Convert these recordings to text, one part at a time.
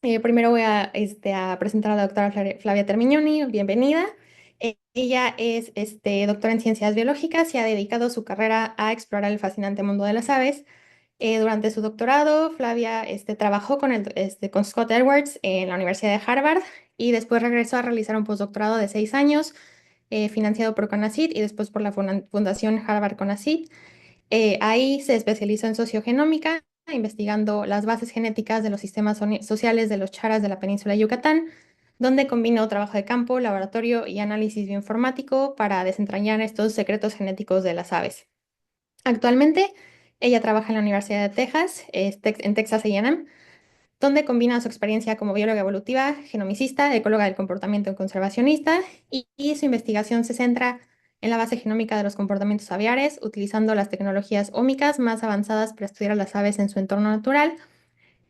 Primero voy a presentar a la doctora Flavia Termignoni, bienvenida. Ella es doctora en ciencias biológicas y ha dedicado su carrera a explorar el fascinante mundo de las aves. Durante su doctorado, Flavia trabajó con Scott Edwards en la Universidad de Harvard y después regresó a realizar un postdoctorado de 6 años financiado por CONACYT y después por la Fundación Harvard CONACYT. Ahí se especializó en sociogenómica, investigando las bases genéticas de los sistemas sociales de los charas de la península de Yucatán, donde combinó trabajo de campo, laboratorio y análisis bioinformático para desentrañar estos secretos genéticos de las aves. Actualmente, ella trabaja en la Universidad de Texas, en Texas A&M, donde combina su experiencia como bióloga evolutiva, genomicista, ecóloga del comportamiento y conservacionista, y su investigación se centra en la base genómica de los comportamientos aviares, utilizando las tecnologías ómicas más avanzadas para estudiar a las aves en su entorno natural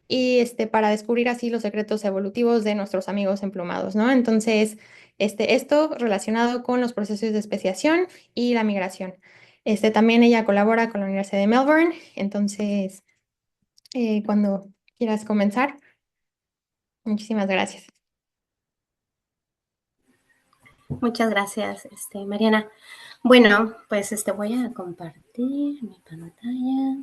y para descubrir así los secretos evolutivos de nuestros amigos emplumados, ¿no? Entonces, esto relacionado con los procesos de especiación y la migración. También ella colabora con la Universidad de Melbourne, entonces, cuando quieras comenzar. Muchísimas gracias. Muchas gracias, Mariana. Bueno, pues voy a compartir mi pantalla.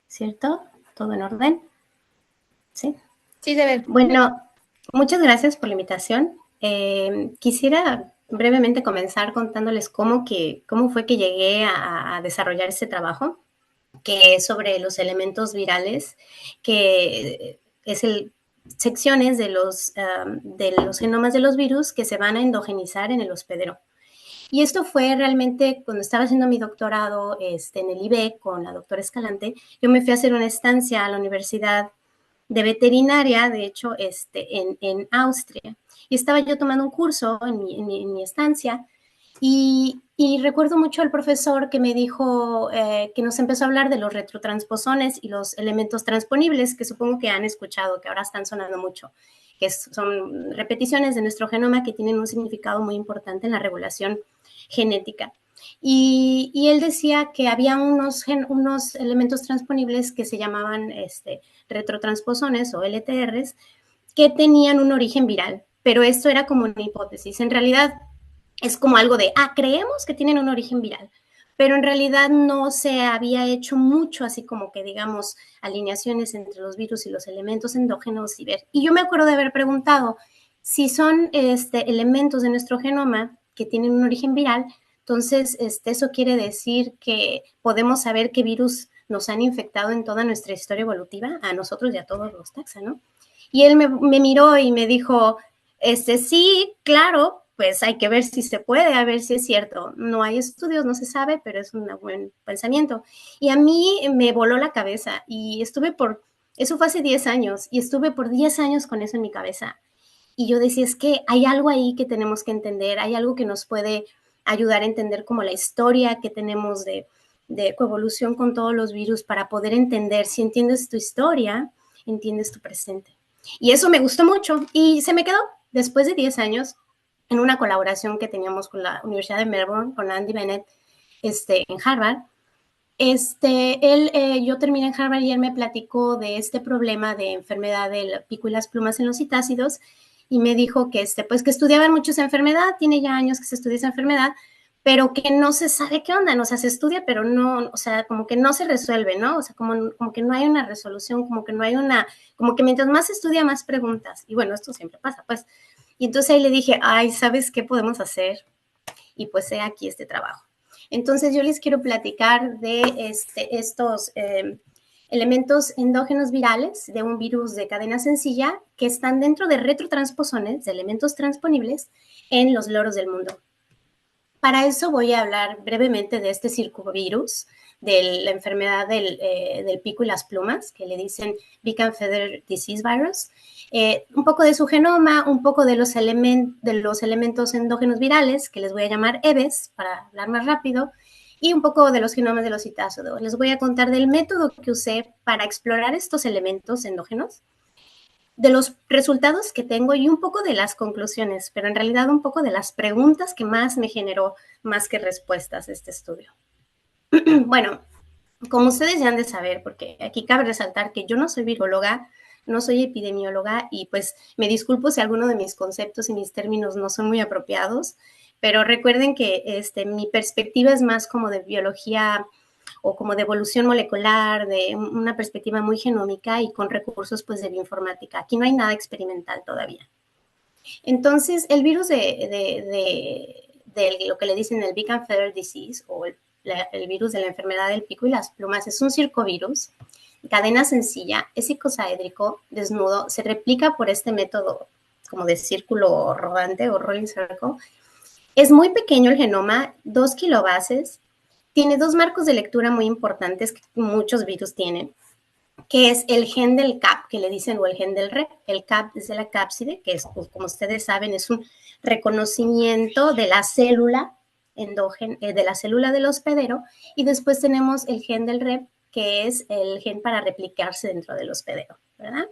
¿Cierto? ¿Todo en orden? ¿Sí? Sí, se ve. Bueno, muchas gracias por la invitación. Quisiera brevemente comenzar contándoles cómo fue que llegué a desarrollar este trabajo, que es sobre los elementos virales, que es secciones de los genomas de los virus que se van a endogenizar en el hospedero. Y esto fue realmente cuando estaba haciendo mi doctorado en el IB con la doctora Escalante. Yo me fui a hacer una estancia a la Universidad de Veterinaria, de hecho, en Austria. Y estaba yo tomando un curso en mi estancia y recuerdo mucho al profesor que me dijo, que nos empezó a hablar de los retrotransposones y los elementos transponibles, que supongo que han escuchado, que ahora están sonando mucho, que son repeticiones de nuestro genoma que tienen un significado muy importante en la regulación genética. Y él decía que había unos elementos transponibles que se llamaban retrotransposones o LTRs, que tenían un origen viral, pero esto era como una hipótesis. En realidad es como algo de, creemos que tienen un origen viral, pero en realidad no se había hecho mucho, así como que digamos alineaciones entre los virus y los elementos endógenos y ver. Y yo me acuerdo de haber preguntado si son elementos de nuestro genoma que tienen un origen viral, entonces eso quiere decir que podemos saber qué virus nos han infectado en toda nuestra historia evolutiva, a nosotros y a todos los taxa, ¿no? Y él me miró y me dijo, sí, claro, pues hay que ver si se puede, a ver si es cierto. No hay estudios, no se sabe, pero es un buen pensamiento. Y a mí me voló la cabeza y eso fue hace 10 años, y estuve por 10 años con eso en mi cabeza. Y yo decía, es que hay algo ahí que tenemos que entender, hay algo que nos puede ayudar a entender como la historia que tenemos de coevolución con todos los virus para poder entender, si entiendes tu historia, entiendes tu presente. Y eso me gustó mucho y se me quedó después de 10 años en una colaboración que teníamos con la Universidad de Melbourne, con Andy Bennett, en Harvard. Yo terminé en Harvard y él me platicó de este problema de enfermedad del pico y las plumas en los citácidos y me dijo que, pues que estudiaban mucho esa enfermedad, tiene ya años que se estudia esa enfermedad, pero que no se sabe qué onda, ¿no? O sea, se estudia, pero no, o sea, como que no se resuelve, ¿no? O sea, como que no hay una resolución, como que no hay como que mientras más se estudia, más preguntas. Y bueno, esto siempre pasa, pues. Y entonces ahí le dije, ¿sabes qué podemos hacer? Y pues he aquí este trabajo. Entonces yo les quiero platicar de estos elementos endógenos virales de un virus de cadena sencilla que están dentro de retrotransposones, de elementos transponibles, en los loros del mundo. Para eso voy a hablar brevemente de este circovirus, de la enfermedad del pico y las plumas, que le dicen Beak and Feather Disease Virus, un poco de su genoma, un poco de los elementos endógenos virales, que les voy a llamar EVES, para hablar más rápido, y un poco de los genomas de los citácidos. Les voy a contar del método que usé para explorar estos elementos endógenos, de los resultados que tengo y un poco de las conclusiones, pero en realidad un poco de las preguntas que más me generó, más que respuestas, este estudio. Bueno, como ustedes ya han de saber, porque aquí cabe resaltar que yo no soy viróloga, no soy epidemióloga y pues me disculpo si alguno de mis conceptos y mis términos no son muy apropiados, pero recuerden que mi perspectiva es más como de biología o como de evolución molecular, de una perspectiva muy genómica y con recursos pues de bioinformática. Aquí no hay nada experimental todavía. Entonces, el virus de lo que le dicen el Big and Feather Disease o el virus de la enfermedad del pico y las plumas es un circovirus, cadena sencilla, es icosaédrico, desnudo, se replica por este método como de círculo rodante o rolling circle. Es muy pequeño el genoma, 2 kilobases, tiene dos marcos de lectura muy importantes que muchos virus tienen, que es el gen del CAP, que le dicen, o el gen del REP. El CAP es de la cápside, que es, pues, como ustedes saben, es un reconocimiento de la célula endógena, de la célula del hospedero, y después tenemos el gen del REP, que es el gen para replicarse dentro del hospedero, ¿verdad?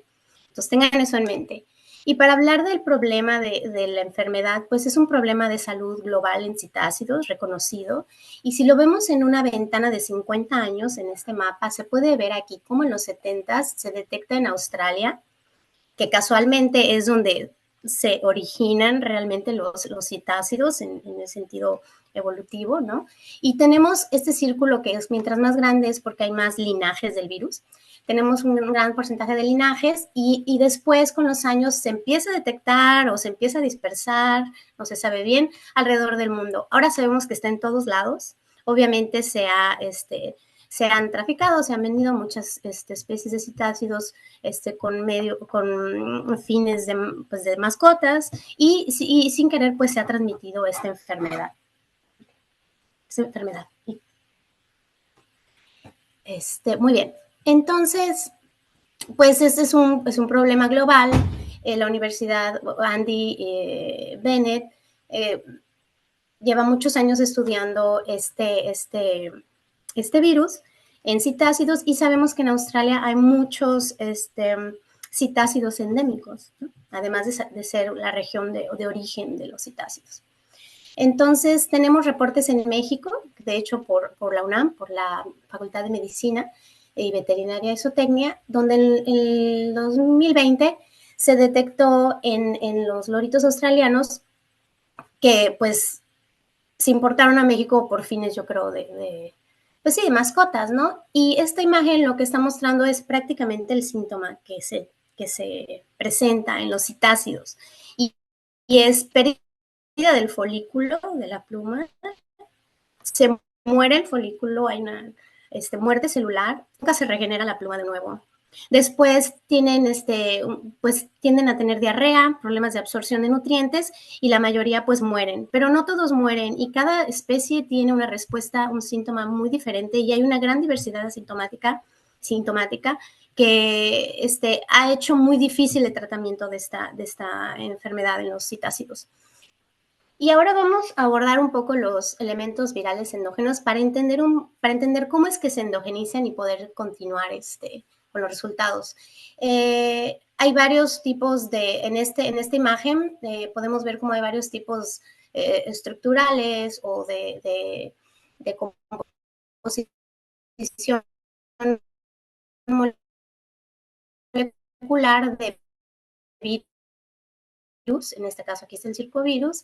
Entonces tengan eso en mente. Y para hablar del problema de la enfermedad, pues es un problema de salud global en citácidos reconocido. Y si lo vemos en una ventana de 50 años en este mapa, se puede ver aquí cómo en los 70 se detecta en Australia, que casualmente es donde se originan realmente los citácidos en el sentido evolutivo, ¿no? Y tenemos este círculo que es mientras más grande es porque hay más linajes del virus. Tenemos un gran porcentaje de linajes y después con los años se empieza a detectar o se empieza a dispersar, no se sabe bien, alrededor del mundo. Ahora sabemos que está en todos lados. Obviamente se han traficado, se han vendido muchas especies de citácidos con fines pues, de mascotas y sin querer pues se ha transmitido esta enfermedad. Muy bien. Entonces, pues este es un problema global. La Universidad Andy Bennett lleva muchos años estudiando este virus en citácidos y sabemos que en Australia hay muchos citácidos endémicos, ¿no? Además de ser la región de origen de los citácidos. Entonces, tenemos reportes en México, de hecho por la UNAM, por la Facultad de Medicina y Veterinaria y Zootecnia, donde en el 2020 se detectó en los loritos australianos que pues se importaron a México por fines, yo creo, pues sí, de mascotas, ¿no? Y esta imagen lo que está mostrando es prácticamente el síntoma que se presenta en los citácidos. Y es pérdida del folículo de la pluma, se muere el folículo, hay una muerte celular, nunca se regenera la pluma de nuevo. Después pues tienden a tener diarrea, problemas de absorción de nutrientes y la mayoría pues mueren, pero no todos mueren y cada especie tiene una respuesta, un síntoma muy diferente y hay una gran diversidad sintomática que ha hecho muy difícil el tratamiento de esta enfermedad en los citácidos. Y ahora vamos a abordar un poco los elementos virales endógenos para entender cómo es que se endogenizan y poder continuar con los resultados. Hay varios tipos en esta imagen podemos ver cómo hay varios tipos estructurales o de composición molecular de virus, en este caso aquí es el circovirus,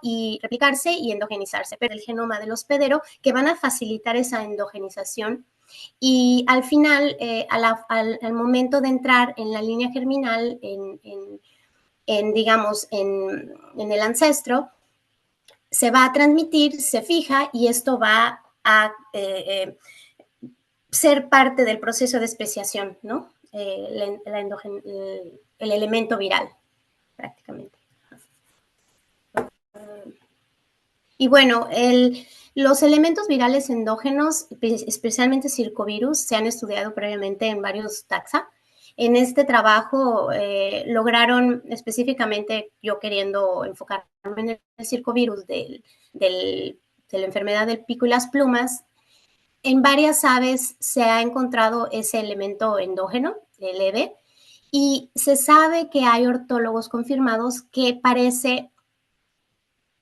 y replicarse y endogenizarse, pero el genoma del hospedero que van a facilitar esa endogenización y al final, al momento de entrar en la línea germinal, digamos, en el ancestro, se va a transmitir, se fija y esto va a ser parte del proceso de especiación, ¿no? El elemento viral, prácticamente. Y bueno, los elementos virales endógenos, especialmente circovirus, se han estudiado previamente en varios taxa. En este trabajo lograron específicamente, yo queriendo enfocarme en el circovirus de la enfermedad del pico y las plumas, en varias aves se ha encontrado ese elemento endógeno, leve, y se sabe que hay ortólogos confirmados que parece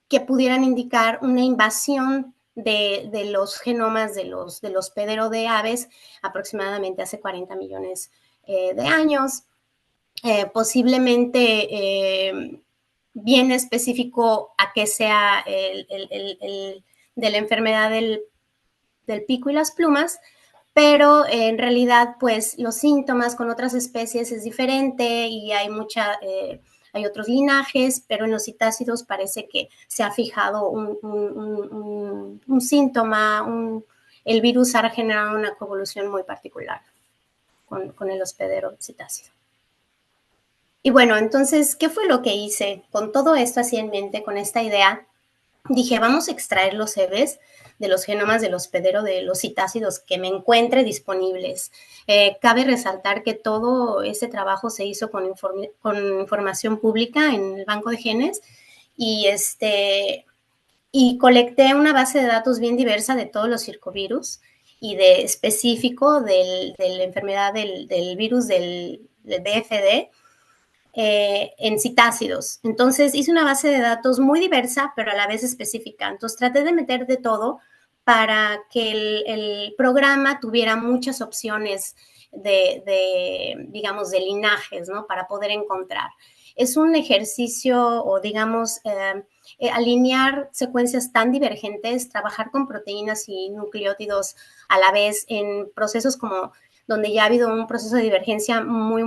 que pudieran indicar una invasión de los genomas del hospedero de aves aproximadamente hace 40 millones de años. posiblemente bien específico a que sea de la enfermedad del pico y las plumas, pero en realidad pues los síntomas con otras especies es diferente y hay otros linajes, pero en los citácidos parece que se ha fijado un síntoma, el virus ha generado una coevolución muy particular con el hospedero citácido. Y bueno, entonces, ¿qué fue lo que hice? Con todo esto así en mente, con esta idea, dije, vamos a extraer los EVs de los genomas del hospedero de los citácidos que me encuentre disponibles. Cabe resaltar que todo ese trabajo se hizo con información pública en el banco de genes y, y colecté una base de datos bien diversa de todos los circovirus y de específico de la enfermedad del virus del BFD, en citácidos. Entonces hice una base de datos muy diversa, pero a la vez específica. Entonces traté de meter de todo para que el programa tuviera muchas opciones digamos, de linajes, ¿no? Para poder encontrar. Es un ejercicio o, digamos, alinear secuencias tan divergentes, trabajar con proteínas y nucleótidos a la vez en procesos como donde ya ha habido un proceso de divergencia muy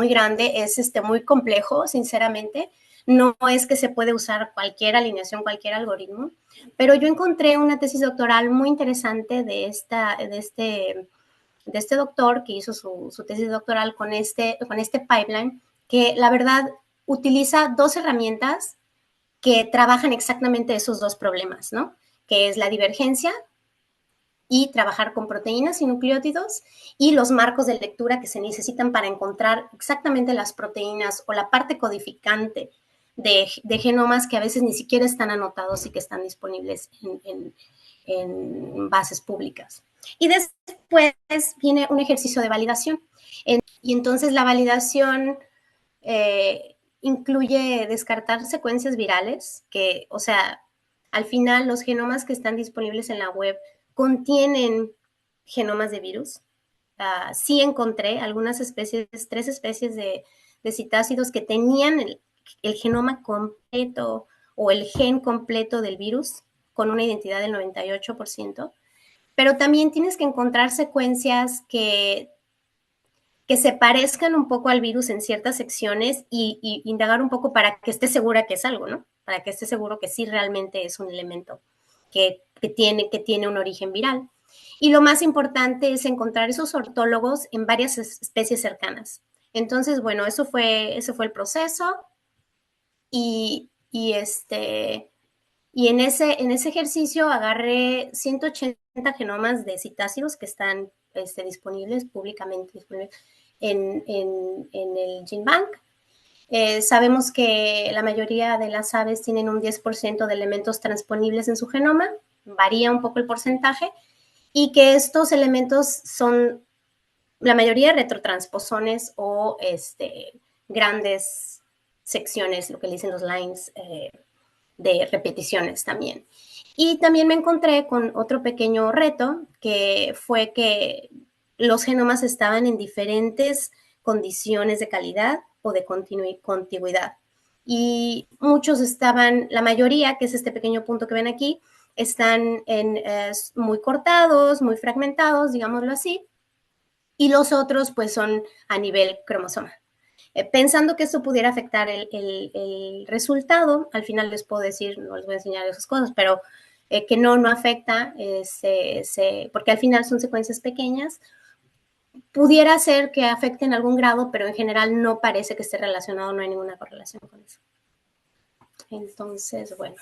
grande, es muy complejo, sinceramente. No es que se puede usar cualquier alineación, cualquier algoritmo, pero yo encontré una tesis doctoral muy interesante de este doctor que hizo su tesis doctoral con este pipeline, que la verdad utiliza dos herramientas que trabajan exactamente esos dos problemas, ¿no? Que es la divergencia y trabajar con proteínas y nucleótidos y los marcos de lectura que se necesitan para encontrar exactamente las proteínas o la parte codificante de genomas que a veces ni siquiera están anotados y que están disponibles en bases públicas. Y después viene un ejercicio de validación. Y entonces la validación incluye descartar secuencias virales, que, o sea, al final los genomas que están disponibles en la web contienen genomas de virus. Sí encontré algunas especies, 3 especies de citácidos que tenían el genoma completo o el gen completo del virus con una identidad del 98%, pero también tienes que encontrar secuencias que se parezcan un poco al virus en ciertas secciones y indagar un poco para que esté segura que es algo, ¿no? Para que esté seguro que sí realmente es un elemento que tiene un origen viral. Y lo más importante es encontrar esos ortólogos en varias especies cercanas. Entonces, bueno, ese fue el proceso y en ese ejercicio agarré 180 genomas de citácidos que están disponibles públicamente disponibles en el GenBank. Sabemos que la mayoría de las aves tienen un 10% de elementos transponibles en su genoma, varía un poco el porcentaje, y que estos elementos son la mayoría retrotransposones o grandes secciones, lo que le dicen los lines de repeticiones también. Y también me encontré con otro pequeño reto, que fue que los genomas estaban en diferentes condiciones de calidad o de contigüidad. Y muchos estaban, la mayoría, que es este pequeño punto que ven aquí, están muy cortados, muy fragmentados, digámoslo así, y los otros pues son a nivel cromosoma. Pensando que esto pudiera afectar el resultado, al final les puedo decir, no les voy a enseñar esas cosas, pero que no afecta, porque al final son secuencias pequeñas. Pudiera ser que afecte en algún grado, pero en general no parece que esté relacionado, no hay ninguna correlación con eso. Entonces, bueno.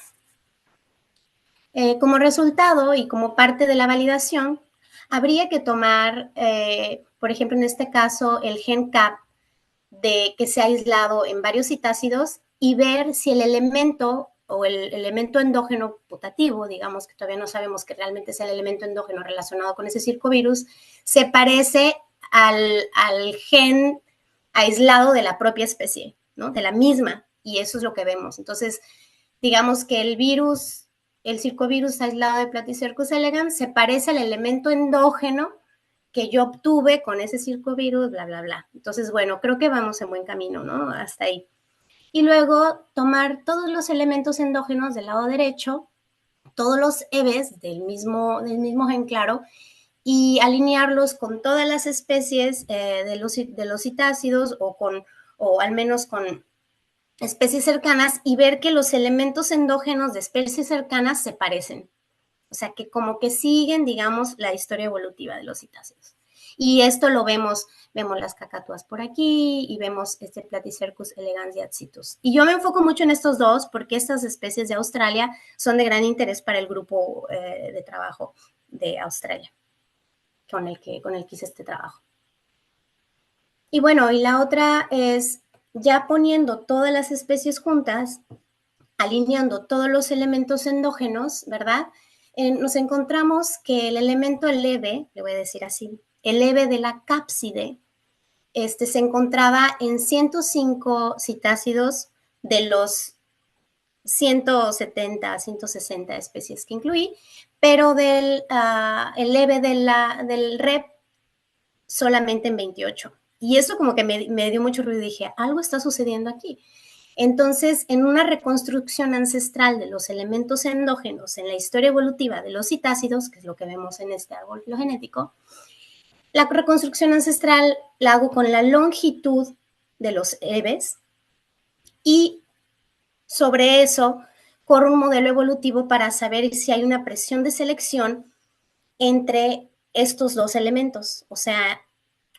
Como resultado y como parte de la validación, habría que tomar, por ejemplo, en este caso, el gen CAP que se ha aislado en varios citácidos y ver si el elemento o el elemento endógeno putativo, digamos que todavía no sabemos que realmente es el elemento endógeno relacionado con ese circovirus, se parece al gen aislado de la propia especie, ¿no? De la misma, y eso es lo que vemos. Entonces, digamos que el circovirus aislado de Platycercus elegans se parece al elemento endógeno que yo obtuve con ese circovirus, bla, bla, bla. Entonces, bueno, creo que vamos en buen camino, ¿no? Hasta ahí. Y luego tomar todos los elementos endógenos del lado derecho, todos los EVEs del mismo gen claro, y alinearlos con todas las especies de los citácidos o al menos con especies cercanas y ver que los elementos endógenos de especies cercanas se parecen. O sea, que como que siguen, digamos, la historia evolutiva de los citáceos. Y esto lo vemos las cacatúas por aquí y vemos este Platycercus elegans y Atzitus. Y yo me enfoco mucho en estos dos porque estas especies de Australia son de gran interés para el grupo de trabajo de Australia con el que hice este trabajo. Y bueno, y la otra es ya poniendo todas las especies juntas, alineando todos los elementos endógenos, ¿verdad? Nos encontramos que el elemento leve, le voy a decir así, el leve de la cápside, se encontraba en 105 citácidos de los 170, 160 especies que incluí, pero el leve del rep solamente en 28. Y eso como que me dio mucho ruido y dije, algo está sucediendo aquí. Entonces, en una reconstrucción ancestral de los elementos endógenos en la historia evolutiva de los citácidos, que es lo que vemos en este árbol filogenético, la reconstrucción ancestral la hago con la longitud de los EVEs y sobre eso corro un modelo evolutivo para saber si hay una presión de selección entre estos dos elementos. O sea,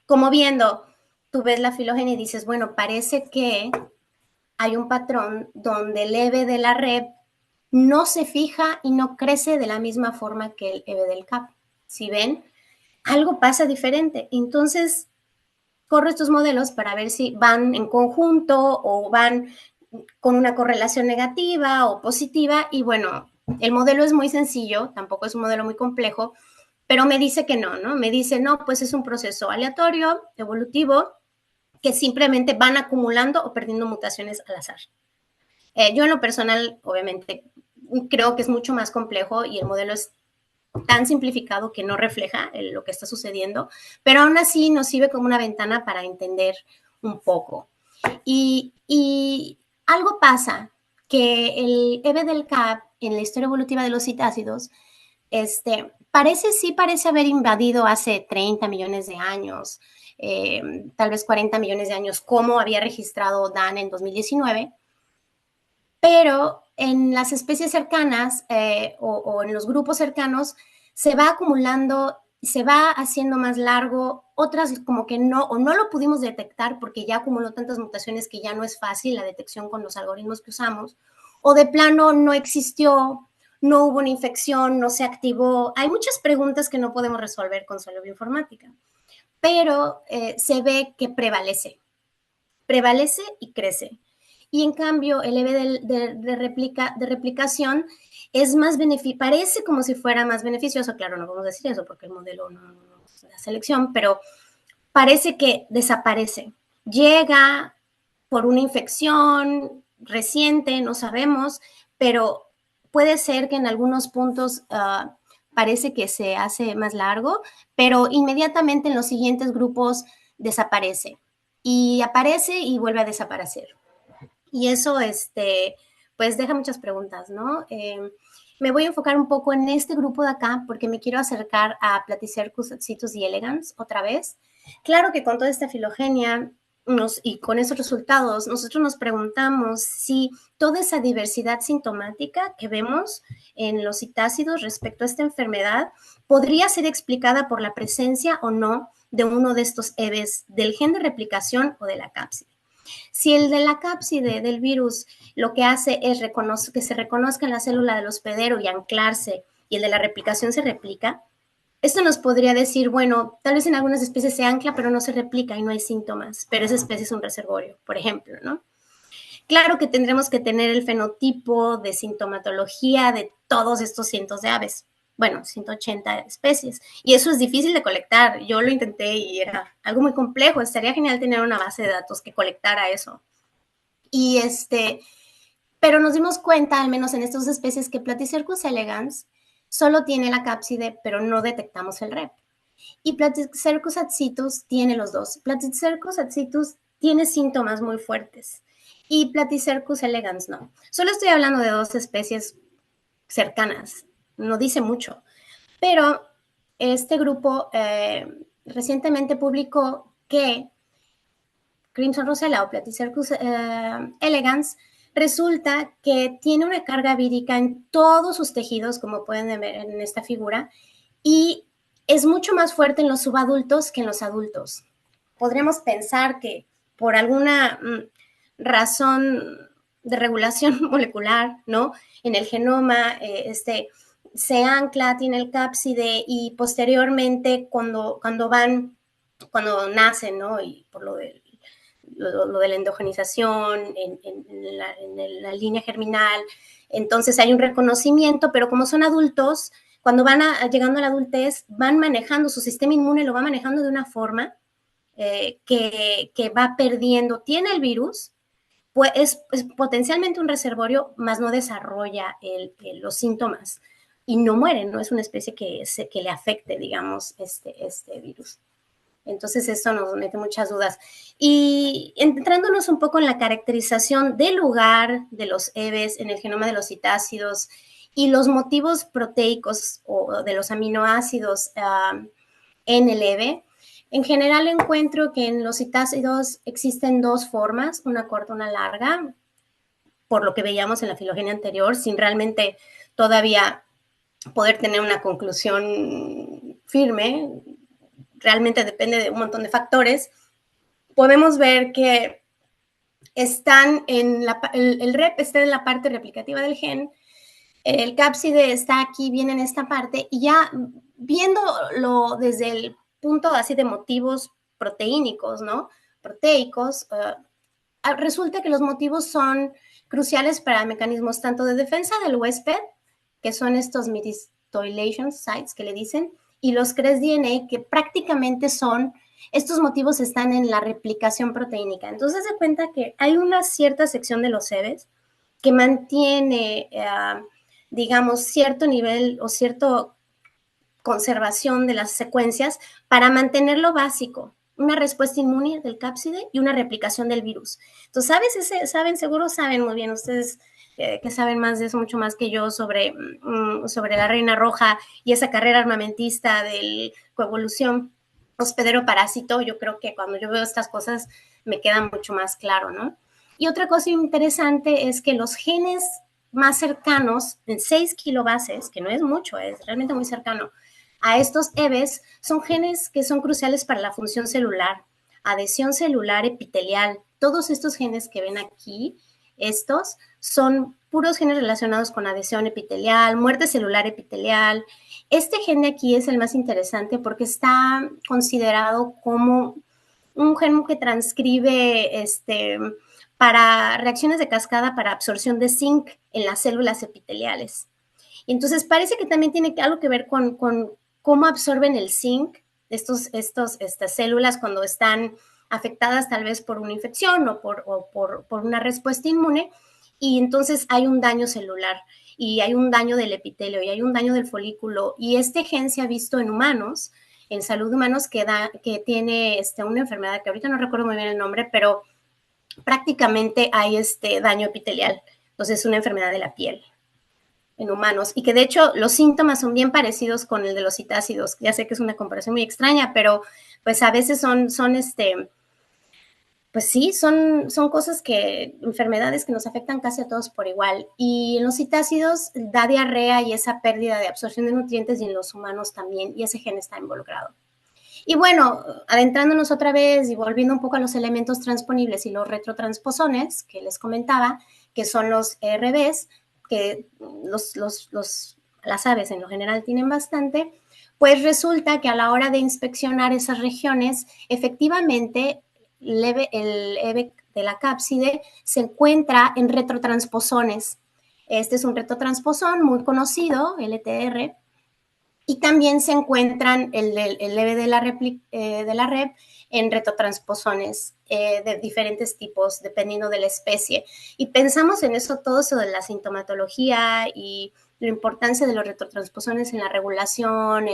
como viendo, tú ves la filogenia y dices, bueno, parece que hay un patrón donde el EVE de la red no se fija y no crece de la misma forma que el EVE del CAP. Si ven, algo pasa diferente. Entonces, corro estos modelos para ver si van en conjunto o van con una correlación negativa o positiva. Y bueno, el modelo es muy sencillo, tampoco es un modelo muy complejo, pero me dice que no, ¿no? Me dice, no, pues es un proceso aleatorio, evolutivo, que simplemente van acumulando o perdiendo mutaciones al azar. Yo en lo personal, obviamente, creo que es mucho más complejo y el modelo es tan simplificado que no refleja lo que está sucediendo, pero aún así nos sirve como una ventana para entender un poco. Y algo pasa que el EVE del CAP en la historia evolutiva de los citácidos parece haber invadido hace 30 millones de años, tal vez 40 millones de años, como había registrado Dan en 2019, pero en las especies cercanas o en los grupos cercanos se va acumulando, se va haciendo más largo, otras como que no, o no lo pudimos detectar porque ya acumuló tantas mutaciones que ya no es fácil la detección con los algoritmos que usamos, o de plano no existió, no hubo una infección, no se activó. Hay muchas preguntas que no podemos resolver con solo bioinformática, pero se ve que prevalece y crece. Y en cambio, el EVE de replicación es más parece como si fuera más beneficioso. Claro, no podemos decir eso porque el modelo no es la selección, pero parece que desaparece. Llega por una infección reciente, no sabemos, pero puede ser que en algunos puntos parece que se hace más largo, pero inmediatamente en los siguientes grupos desaparece. Y aparece y vuelve a desaparecer. Y eso, pues deja muchas preguntas, ¿no? Me voy a enfocar un poco en este grupo de acá porque me quiero acercar a Platycercus atzitus y elegans otra vez. Claro que con toda esta filogenia y con esos resultados, nosotros nos preguntamos si toda esa diversidad sintomática que vemos en los citácidos respecto a esta enfermedad podría ser explicada por la presencia o no de uno de estos EVEs del gen de replicación o de la cápside. Si el de la cápside del virus lo que hace es que se reconozca en la célula del hospedero y anclarse, y el de la replicación se replica, esto nos podría decir, bueno, tal vez en algunas especies se ancla, pero no se replica y no hay síntomas, pero esa especie es un reservorio, por ejemplo, ¿no? Claro que tendremos que tener el fenotipo de sintomatología de todos estos cientos de aves. Bueno, 180 especies. Y eso es difícil de colectar. Yo lo intenté y era algo muy complejo. Estaría genial tener una base de datos que colectara eso. Y pero nos dimos cuenta, al menos en estas especies, que Platycercus elegans solo tiene la cápside, pero no detectamos el rep. Y Platycercus accitus tiene los dos. Platycercus accitus tiene síntomas muy fuertes y Platycercus elegans no. Solo estoy hablando de dos especies cercanas, no dice mucho, pero este grupo recientemente publicó que Crimson Rosella o Platycercus elegans resulta que tiene una carga vírica en todos sus tejidos, como pueden ver en esta figura, y es mucho más fuerte en los subadultos que en los adultos. Podríamos pensar que por alguna razón de regulación molecular, ¿no? En el genoma, se ancla, tiene el cápside y posteriormente cuando nacen, ¿no? Y por lo de la endogenización en la línea germinal, entonces hay un reconocimiento, pero como son adultos, cuando llegando a la adultez, van manejando, su sistema inmune lo va manejando de una forma que va perdiendo, tiene el virus, pues es potencialmente un reservorio, más no desarrolla los síntomas y no muere, no es una especie que le afecte, digamos, este virus. Entonces esto nos mete muchas dudas. Y entrándonos un poco en la caracterización del lugar de los EVEs en el genoma de los citácidos y los motivos proteicos o de los aminoácidos en el EVE, en general encuentro que en los citácidos existen dos formas, una corta, una larga, por lo que veíamos en la filogenia anterior, sin realmente todavía poder tener una conclusión firme. Realmente depende de un montón de factores. Podemos ver que están el rep está en la parte replicativa del gen, el cápside está aquí, viene en esta parte, y ya viéndolo desde el punto así de motivos proteínicos, ¿no? Proteicos, resulta que los motivos son cruciales para mecanismos tanto de defensa del huésped, que son estos methylation sites que le dicen, y los CRES-DNA, que prácticamente estos motivos están en la replicación proteínica. Entonces se cuenta que hay una cierta sección de los EVEs que mantiene, digamos, cierto nivel o cierta conservación de las secuencias para mantener lo básico, una respuesta inmune del cápside y una replicación del virus. Entonces, seguro saben muy bien ustedes que saben más de eso, mucho más que yo, sobre la reina roja y esa carrera armamentista del coevolución hospedero parásito. Yo creo que cuando yo veo estas cosas me queda mucho más claro, ¿no? Y otra cosa interesante es que los genes más cercanos, en 6 kilobases, que no es mucho, es realmente muy cercano, a estos EVEs son genes que son cruciales para la función celular, adhesión celular epitelial. Todos estos genes que ven aquí, estos son puros genes relacionados con adhesión epitelial, muerte celular epitelial. Este gen de aquí es el más interesante porque está considerado como un gen que transcribe para reacciones de cascada para absorción de zinc en las células epiteliales. Entonces parece que también tiene algo que ver con cómo absorben el zinc estas células cuando están afectadas tal vez por una infección o por una respuesta inmune, y entonces hay un daño celular y hay un daño del epitelio y hay un daño del folículo, y este gen se ha visto en humanos, en salud de humanos, que tiene una enfermedad que ahorita no recuerdo muy bien el nombre, pero prácticamente hay daño epitelial. Entonces es una enfermedad de la piel en humanos, y que de hecho los síntomas son bien parecidos con el de los citácidos. Ya sé que es una comparación muy extraña, pero pues a veces pues sí, son cosas enfermedades que nos afectan casi a todos por igual. Y en los citácidos da diarrea y esa pérdida de absorción de nutrientes, y en los humanos también, y ese gen está involucrado. Y bueno, adentrándonos otra vez y volviendo un poco a los elementos transponibles y los retrotransposones que les comentaba, que son los ERBs, que las aves en lo general tienen bastante, pues resulta que a la hora de inspeccionar esas regiones, efectivamente el EVE de la cápside se encuentra en retrotransposones. Este es un retrotransposón muy conocido, LTR, y también se encuentran el leve de la REP en retrotransposones de diferentes tipos, dependiendo de la especie. Y pensamos en todo eso de la sintomatología y la importancia de los retrotransposones en la regulación,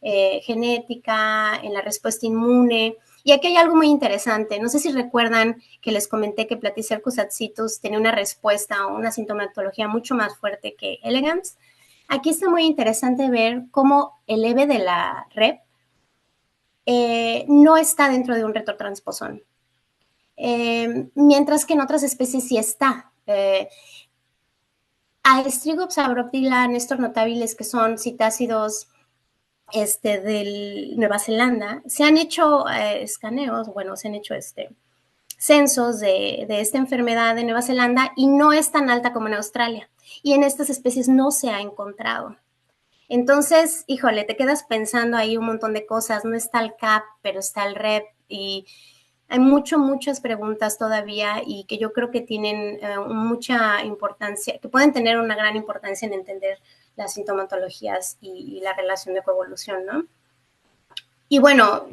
genética, en la respuesta inmune. Y aquí hay algo muy interesante. No sé si recuerdan que les comenté que Platycercus adscitus tenía una respuesta o una sintomatología mucho más fuerte que elegans. Aquí está muy interesante ver cómo el EVE de la REP no está dentro de un retrotransposón, mientras que en otras especies sí está. Aestrigos abroptila, Nestor notabilis, que son citácidos de Nueva Zelanda, se han hecho escaneos, bueno, se han hecho censos de esta enfermedad de Nueva Zelanda y no es tan alta como en Australia. Y en estas especies no se ha encontrado. Entonces, híjole, te quedas pensando ahí un montón de cosas. No está el CAP, pero está el REP y hay muchas preguntas todavía y que yo creo que tienen mucha importancia, que pueden tener una gran importancia en entender las sintomatologías y la relación de coevolución, ¿no? Y bueno,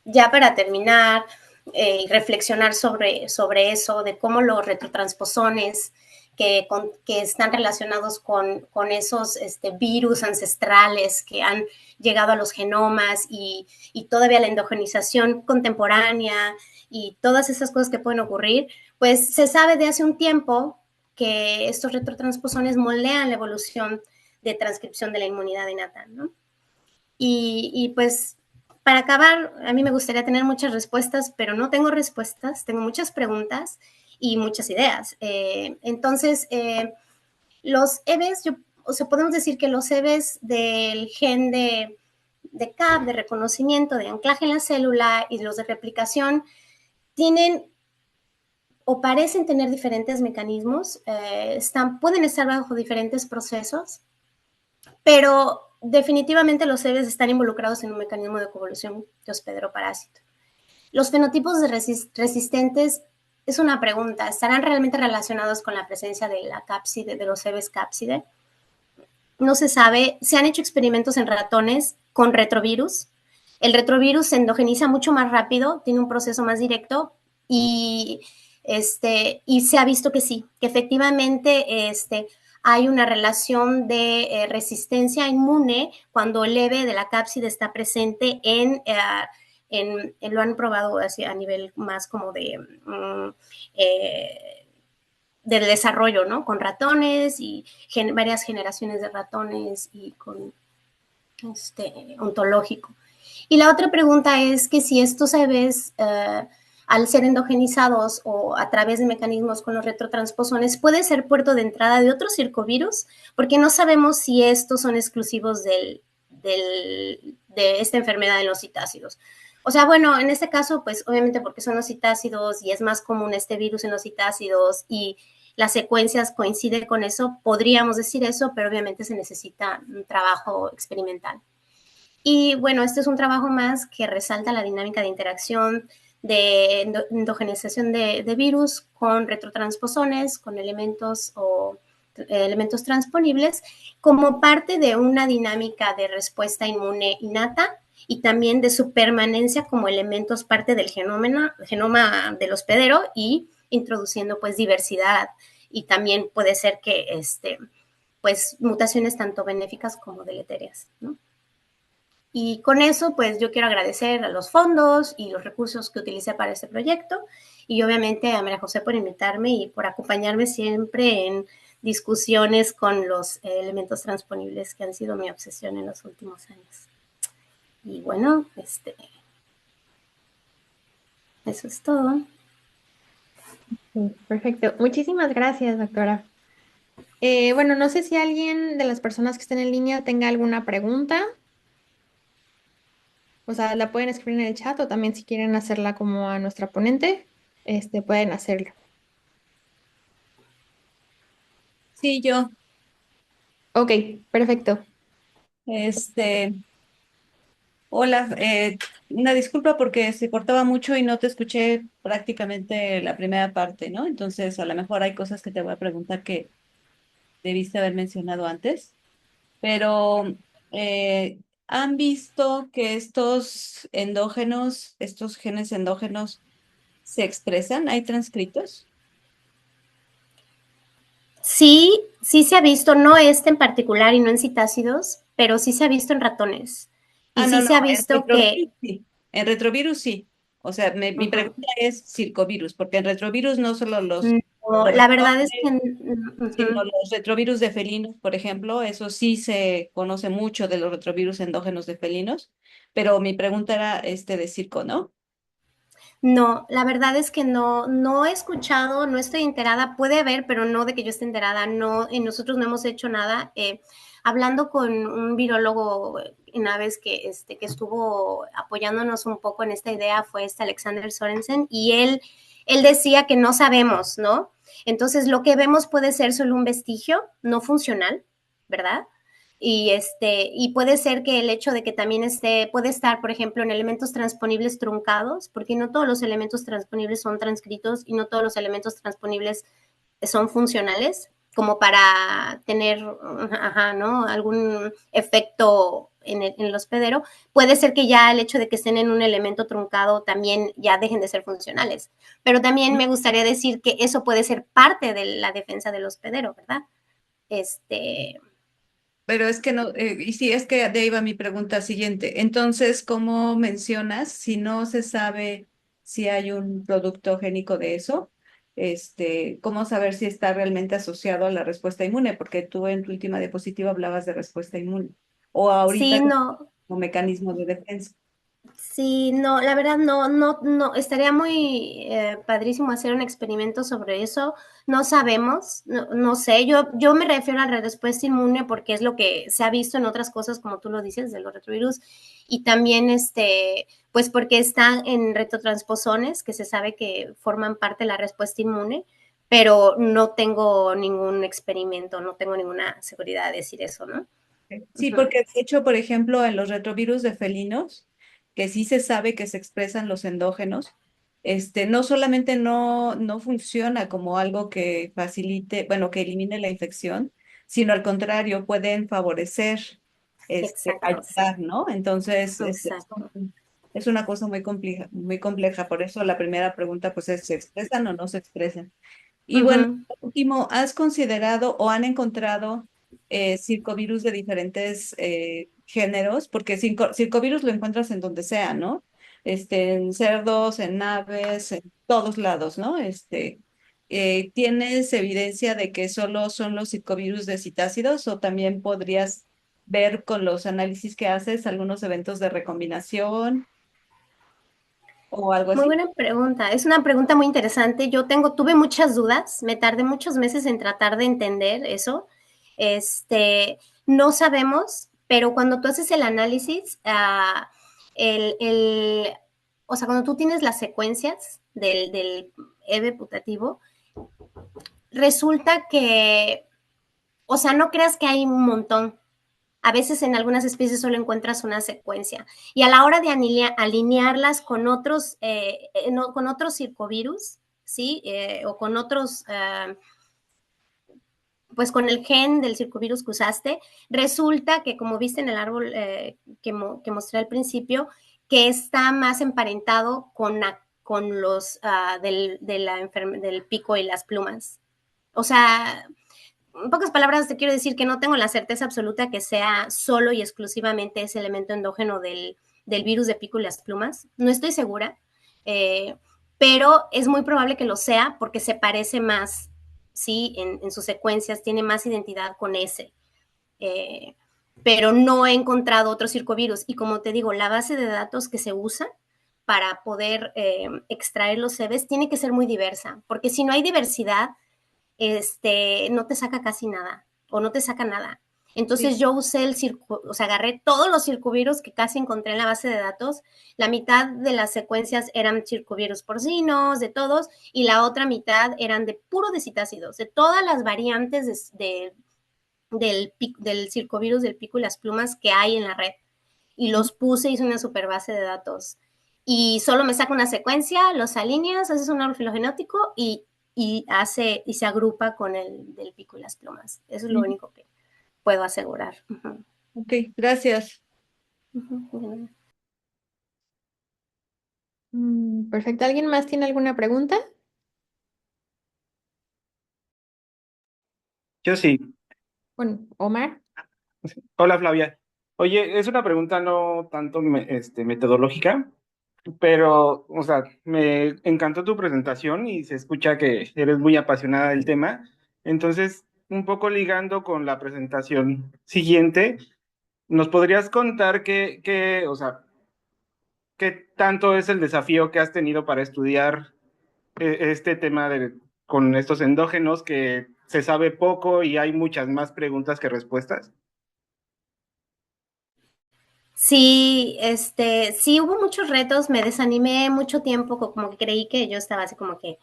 ya para terminar y reflexionar sobre eso, de cómo los retrotransposones que están relacionados con esos virus ancestrales que han llegado a los genomas y todavía la endogenización contemporánea y todas esas cosas que pueden ocurrir, pues se sabe de hace un tiempo que estos retrotransposones moldean la evolución de transcripción de la inmunidad innata, ¿no? Y pues para acabar, a mí me gustaría tener muchas respuestas, pero no tengo respuestas, tengo muchas preguntas y muchas ideas. Entonces, los EVEs, o sea, podemos decir que los EVEs del gen de CAP, de reconocimiento, de anclaje en la célula y los de replicación, tienen o parecen tener diferentes mecanismos, pueden estar bajo diferentes procesos, pero definitivamente los EVEs están involucrados en un mecanismo de coevolución de hospedero parásito. Los fenotipos de resistentes es una pregunta. ¿Estarán realmente relacionados con la presencia de la cápside, de los EVEs cápside? No se sabe. Se han hecho experimentos en ratones con retrovirus. El retrovirus se endogeniza mucho más rápido, tiene un proceso más directo y se ha visto que sí, que efectivamente hay una relación de resistencia inmune cuando el EVE de la cápside está presente lo han probado así a nivel más como del desarrollo, ¿no? Con ratones y varias generaciones de ratones y con ontológico. Y la otra pregunta es que si estos EVs, al ser endogenizados o a través de mecanismos con los retrotransposones, puede ser puerto de entrada de otros circovirus, porque no sabemos si estos son exclusivos de esta enfermedad en los citácidos. O sea, bueno, en este caso, pues obviamente porque son los citácidos y es más común este virus en los citácidos y las secuencias coinciden con eso, podríamos decir eso, pero obviamente se necesita un trabajo experimental. Y bueno, este es un trabajo más que resalta la dinámica de interacción de endogenización de virus con retrotransposones, con elementos transponibles, como parte de una dinámica de respuesta inmune innata y también de su permanencia como elementos parte del genoma del hospedero y introduciendo pues diversidad y también puede ser que pues mutaciones tanto benéficas como deleterias, ¿no? Y con eso, pues yo quiero agradecer a los fondos y los recursos que utilicé para este proyecto y obviamente a María José por invitarme y por acompañarme siempre en discusiones con los elementos transponibles que han sido mi obsesión en los últimos años. Y bueno, eso es todo. Perfecto. Muchísimas gracias, doctora. Bueno, no sé si alguien de las personas que estén en línea tenga alguna pregunta. O sea, la pueden escribir en el chat o también si quieren hacerla como a nuestra ponente, pueden hacerlo. Sí, yo, Ok, perfecto. este, hola, una disculpa porque se cortaba mucho y no te escuché prácticamente la primera parte, ¿no? Entonces, a lo mejor hay cosas que te voy a preguntar que debiste haber mencionado antes, pero ¿han visto que estos endógenos, estos genes endógenos se expresan? ¿Hay transcritos? Sí, sí se ha visto, no este en particular y no en citácidos, pero sí se ha visto en ratones. Y No, sí no, se ha en visto que... retrovirus sí. En retrovirus sí. O sea, mi Ujú. pregunta es circovirus, porque en retrovirus no solo No, los la verdad es que... ratones, sino ujú. los retrovirus de felinos, por ejemplo, eso sí se conoce mucho de los retrovirus endógenos de felinos, pero mi pregunta era de circo, ¿no? No, la verdad es que no he escuchado, no estoy enterada, puede haber, pero no de que yo esté enterada, no, y nosotros no hemos hecho nada. Hablando con un virólogo una vez que estuvo apoyándonos un poco en esta idea fue Alexander Sorensen, y él decía que no sabemos, ¿no? Entonces, lo que vemos puede ser solo un vestigio no funcional, ¿verdad? Y puede ser que el hecho de que también puede estar, por ejemplo, en elementos transponibles truncados, porque no todos los elementos transponibles son transcritos y no todos los elementos transponibles son funcionales, como para tener, ajá, ¿no? Algún efecto en el hospedero. Puede ser que ya el hecho de que estén en un elemento truncado también ya dejen de ser funcionales. Pero también me gustaría decir que eso puede ser parte de la defensa del hospedero, ¿verdad? Este, Pero es que no, y sí, es que de ahí va mi pregunta siguiente. Entonces, ¿cómo mencionas si no se sabe si hay un producto génico de eso? ¿Cómo saber si está realmente asociado a la respuesta inmune? Porque tú en tu última diapositiva hablabas de respuesta inmune. O sí, ahorita no, como mecanismo de defensa. sí, no, la verdad no, estaría muy padrísimo hacer un experimento sobre eso. No sabemos, no sé, yo me refiero a la respuesta inmune porque es lo que se ha visto en otras cosas, como tú lo dices, de los retrovirus, y también pues porque están en retrotransposones, que se sabe que forman parte de la respuesta inmune, pero no tengo ningún experimento, no tengo ninguna seguridad de decir eso, ¿no? Sí, Ujú. porque de hecho, por ejemplo, en los retrovirus de felinos, que sí se sabe que se expresan los endógenos, no solamente no funciona como algo que facilite, bueno, que elimine la infección, sino al contrario, pueden favorecer, Exacto, sí, ayudar, ¿no? Entonces, exacto. es una cosa muy compleja, muy compleja. Por eso la primera pregunta, pues, es, ¿se expresan o no se expresan? Y bueno, Ujú. por último, ¿has considerado o han encontrado circovirus de diferentes géneros? Porque circovirus lo encuentras en donde sea, ¿no? En cerdos, en aves, en todos lados, ¿no? ¿Tienes evidencia de que solo son los circovirus de citácidos o también podrías ver con los análisis que haces algunos eventos de recombinación o algo Muy así? buena pregunta. Es una pregunta muy interesante. Tuve muchas dudas, me tardé muchos meses en tratar de entender eso. No sabemos, pero cuando tú haces el análisis, el, el- o sea, cuando tú tienes las secuencias del EVE putativo, resulta que, o sea, no creas que hay un montón. A veces en algunas especies solo encuentras una secuencia. Y a la hora de alinearlas con otros circovirus, ¿sí? O con otros, pues con el gen del circovirus que usaste, resulta que como viste en el árbol que mostré al principio, que está más emparentado con los del pico y las plumas. O sea, en pocas palabras te quiero decir que no tengo la certeza absoluta que sea solo y exclusivamente ese elemento endógeno del virus de pico y las plumas. No estoy segura, eh, pero es muy probable que lo sea porque se parece más, sí, en sus secuencias, tiene más identidad con ese. Eh, pero no he encontrado otro circovirus. Y como te digo, la base de datos que se usa para poder extraer los CEBES tiene que ser muy diversa, porque si no hay diversidad, no te saca casi nada o no te saca nada. Sí. Entonces yo usé o sea, agarré todos los circovirus que casi encontré en la base de datos. La mitad de las secuencias eran circovirus porcinos, de todos, y la otra mitad eran de puro de citácidos, de todas las variantes del circovirus del pico y las plumas que hay en la red. Y los puse, hice una super base de datos. Y solo me saca una secuencia, los alineas, haces un árbol filogenético y se agrupa con el del pico y las plumas. Eso es lo Ujú. único que puedo asegurar. Uh-huh. Ok, gracias. Uh-huh. Perfecto. ¿Alguien más tiene alguna pregunta? Yo sí. Bueno, Omar. Hola Flavia. Oye, es una pregunta no tanto metodológica, pero, o sea, me encantó tu presentación y se escucha que eres muy apasionada del tema. Entonces, un poco ligando con la presentación siguiente, ¿nos podrías contar o sea, qué tanto es el desafío que has tenido para estudiar este tema con estos endógenos que se sabe poco y hay muchas más preguntas que respuestas? Sí, sí hubo muchos retos, me desanimé mucho tiempo, como que creí que yo estaba así como que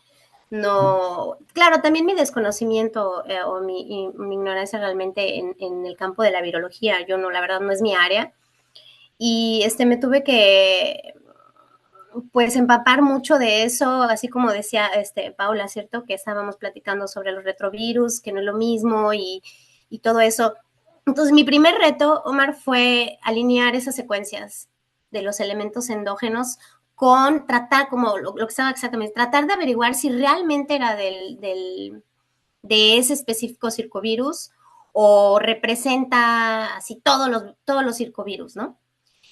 no, claro, también mi desconocimiento o mi ignorancia realmente en el campo de la virología, yo no, la verdad no es mi área, y me tuve que pues empapar mucho de eso, así como decía Paula, ¿cierto? Que estábamos platicando sobre los retrovirus, que no es lo mismo y todo eso. Entonces, mi primer reto, Omar, fue alinear esas secuencias de los elementos endógenos con tratar, como lo que estaba exactamente, tratar de averiguar si realmente era de ese específico circovirus o representa así todos los circovirus, ¿no?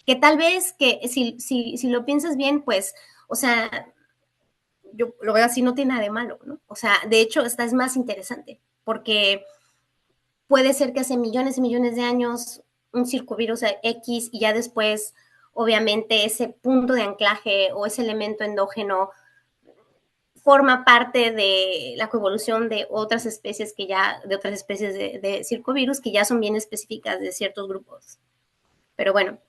Que tal vez que si lo piensas bien, pues, o sea, yo lo veo así, no tiene nada de malo, ¿no? O sea, de hecho, esta es más interesante, porque puede ser que hace millones y millones de años un circovirus X y ya después, obviamente, ese punto de anclaje o ese elemento endógeno forma parte de la coevolución de otras especies de otras especies de circovirus que ya son bien específicas de ciertos grupos. Pero bueno,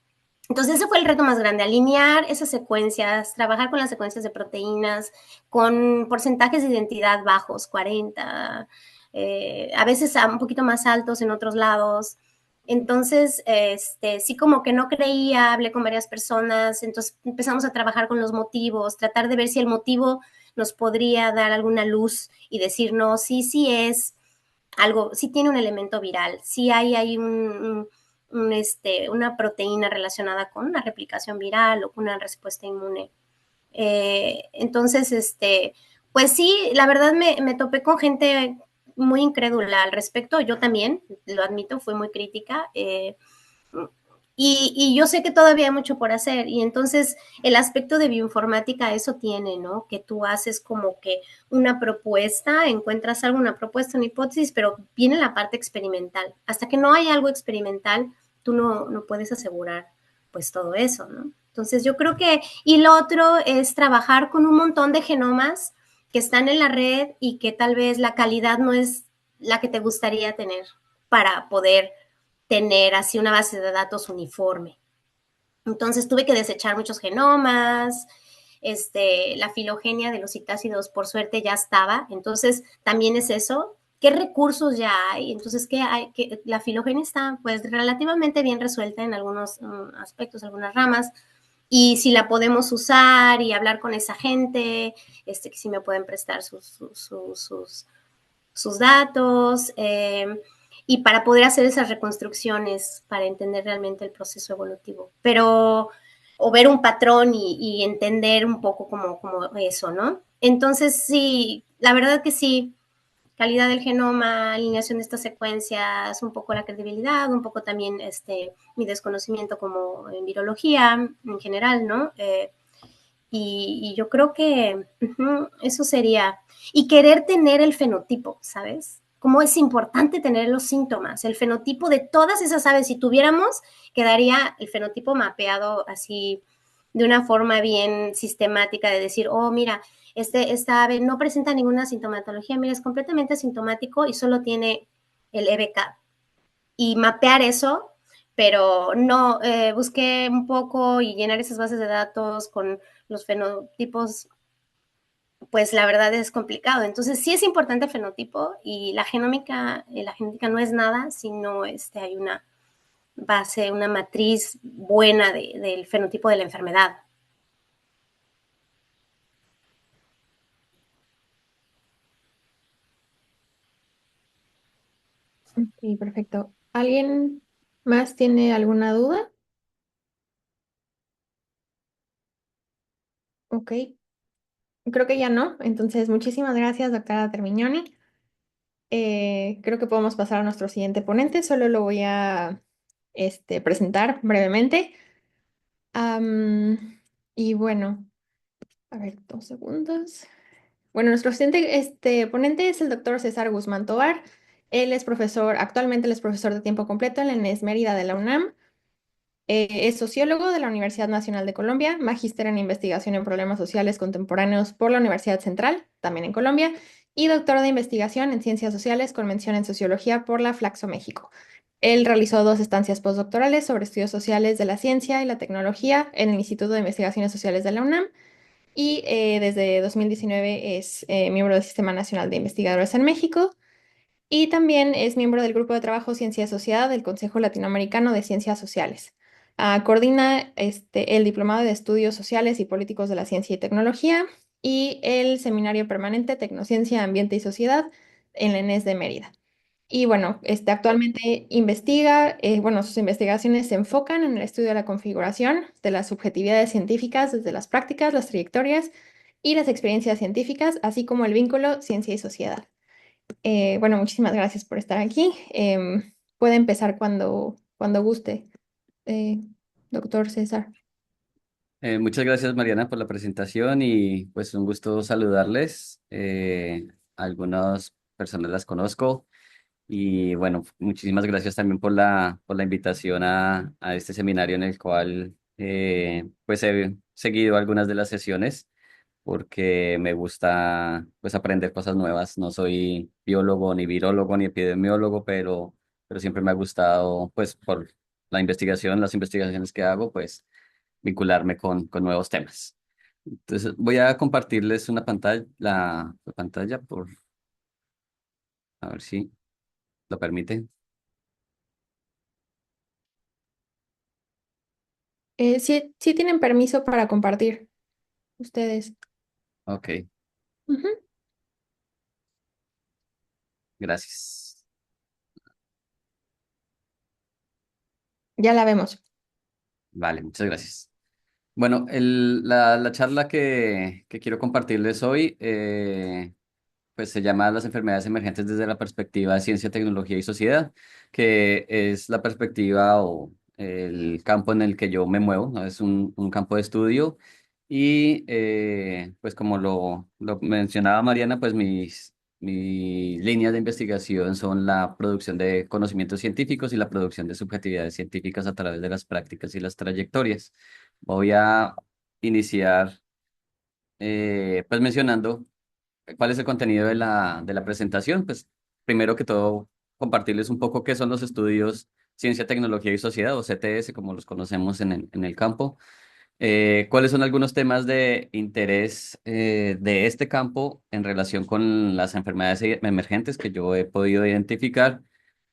entonces ese fue el reto más grande, alinear esas secuencias, trabajar con las secuencias de proteínas, con porcentajes de identidad bajos, 40, a veces un poquito más altos en otros lados. Entonces, sí como que no creía, hablé con varias personas, entonces empezamos a trabajar con los motivos, tratar de ver si el motivo nos podría dar alguna luz y decir, no, sí, sí es algo, sí tiene un elemento viral, sí hay una proteína relacionada con una replicación viral o con una respuesta inmune. Entonces, pues sí, la verdad me topé con gente muy incrédula al respecto. Yo también, lo admito, fui muy crítica. Y yo sé que todavía hay mucho por hacer. Y entonces el aspecto de bioinformática eso tiene, ¿no? Que tú haces como que una propuesta, encuentras algo, una propuesta, una hipótesis, pero viene la parte experimental. Hasta que no hay algo experimental, tú no puedes asegurar pues todo eso, ¿no? Entonces yo creo que, y lo otro es trabajar con un montón de genomas que están en la red y que tal vez la calidad no es la que te gustaría tener para poder tener así una base de datos uniforme. Entonces tuve que desechar muchos genomas, la filogenia de los citácidos por suerte ya estaba, entonces también es eso, ¿qué recursos ya hay? Entonces, ¿qué hay? La filogenia está pues relativamente bien resuelta en algunos aspectos, algunas ramas, y si la podemos usar y hablar con esa gente, que si me pueden prestar sus datos, y para poder hacer esas reconstrucciones, para entender realmente el proceso evolutivo. Pero, o ver un patrón y entender un poco como eso, ¿no? Entonces, sí, la verdad que sí, calidad del genoma, alineación de estas secuencias, un poco la credibilidad, un poco también mi desconocimiento como en virología en general, ¿no? Y yo creo que eso sería. Y querer tener el fenotipo, ¿sabes? Cómo es importante tener los síntomas, el fenotipo de todas esas aves. Si tuviéramos, quedaría el fenotipo mapeado así de una forma bien sistemática de decir, oh, mira, esta ave no presenta ninguna sintomatología, mira, es completamente asintomático y solo tiene el EBK. Y mapear eso, pero no, busqué un poco y llenar esas bases de datos con los fenotipos, pues la verdad es complicado. Entonces sí es importante el fenotipo y la genética no es nada si no hay una base, una matriz buena del fenotipo de la enfermedad. Sí, perfecto. ¿Alguien más tiene alguna duda? Ok, creo que ya no. Entonces, muchísimas gracias, doctora Termignoni. Creo que podemos pasar a nuestro siguiente ponente. Solo lo voy a presentar brevemente. Y bueno, a ver, 2 segundos. Bueno, nuestro siguiente ponente es el doctor César Guzmán Tovar. Él es profesor, actualmente él es profesor de tiempo completo en la ENES Mérida de la UNAM. Es sociólogo de la Universidad Nacional de Colombia, magíster en investigación en problemas sociales contemporáneos por la Universidad Central, también en Colombia, y doctor de investigación en ciencias sociales con mención en sociología por la Flaxo México. Él realizó 2 estancias postdoctorales sobre estudios sociales de la ciencia y la tecnología en el Instituto de Investigaciones Sociales de la UNAM y desde 2019 es miembro del Sistema Nacional de Investigadores en México y también es miembro del Grupo de Trabajo Ciencia y Sociedad del Consejo Latinoamericano de Ciencias Sociales. Coordina el Diplomado de Estudios Sociales y Políticos de la Ciencia y Tecnología y el Seminario Permanente Tecnociencia, Ambiente y Sociedad en la ENES de Mérida. Y bueno, actualmente investiga, bueno, sus investigaciones se enfocan en el estudio de la configuración de las subjetividades científicas desde las prácticas, las trayectorias y las experiencias científicas, así como el vínculo ciencia y sociedad. Bueno, muchísimas gracias por estar aquí. Puede empezar cuando guste, eh, doctor César. Muchas gracias, Mariana, por la presentación y pues un gusto saludarles. Algunas personas las conozco y bueno, muchísimas gracias también por la invitación a este seminario en el cual pues he seguido algunas de las sesiones porque me gusta pues aprender cosas nuevas. No soy biólogo, ni virólogo, ni epidemiólogo, pero siempre me ha gustado pues por la investigación, las investigaciones que hago, pues vincularme con nuevos temas. Entonces, voy a compartirles una pantalla, la pantalla a ver si lo permite. Sí, sí tienen permiso para compartir ustedes. Ok, Ujú. gracias. Ya la vemos. Vale, muchas gracias. Bueno, la charla que quiero compartirles hoy pues se llama Las enfermedades emergentes desde la perspectiva de ciencia, tecnología y sociedad, que es la perspectiva o el campo en el que yo me muevo, ¿no? Es un campo de estudio y pues como lo mencionaba Mariana, pues mis líneas de investigación son la producción de conocimientos científicos y la producción de subjetividades científicas a través de las prácticas y las trayectorias. Voy a iniciar pues mencionando ¿cuál es el contenido de de la presentación? Pues primero que todo, compartirles un poco qué son los estudios Ciencia, Tecnología y Sociedad, o CTS, como los conocemos en el campo. ¿Cuáles son algunos temas de interés de este campo en relación con las enfermedades emergentes que yo he podido identificar?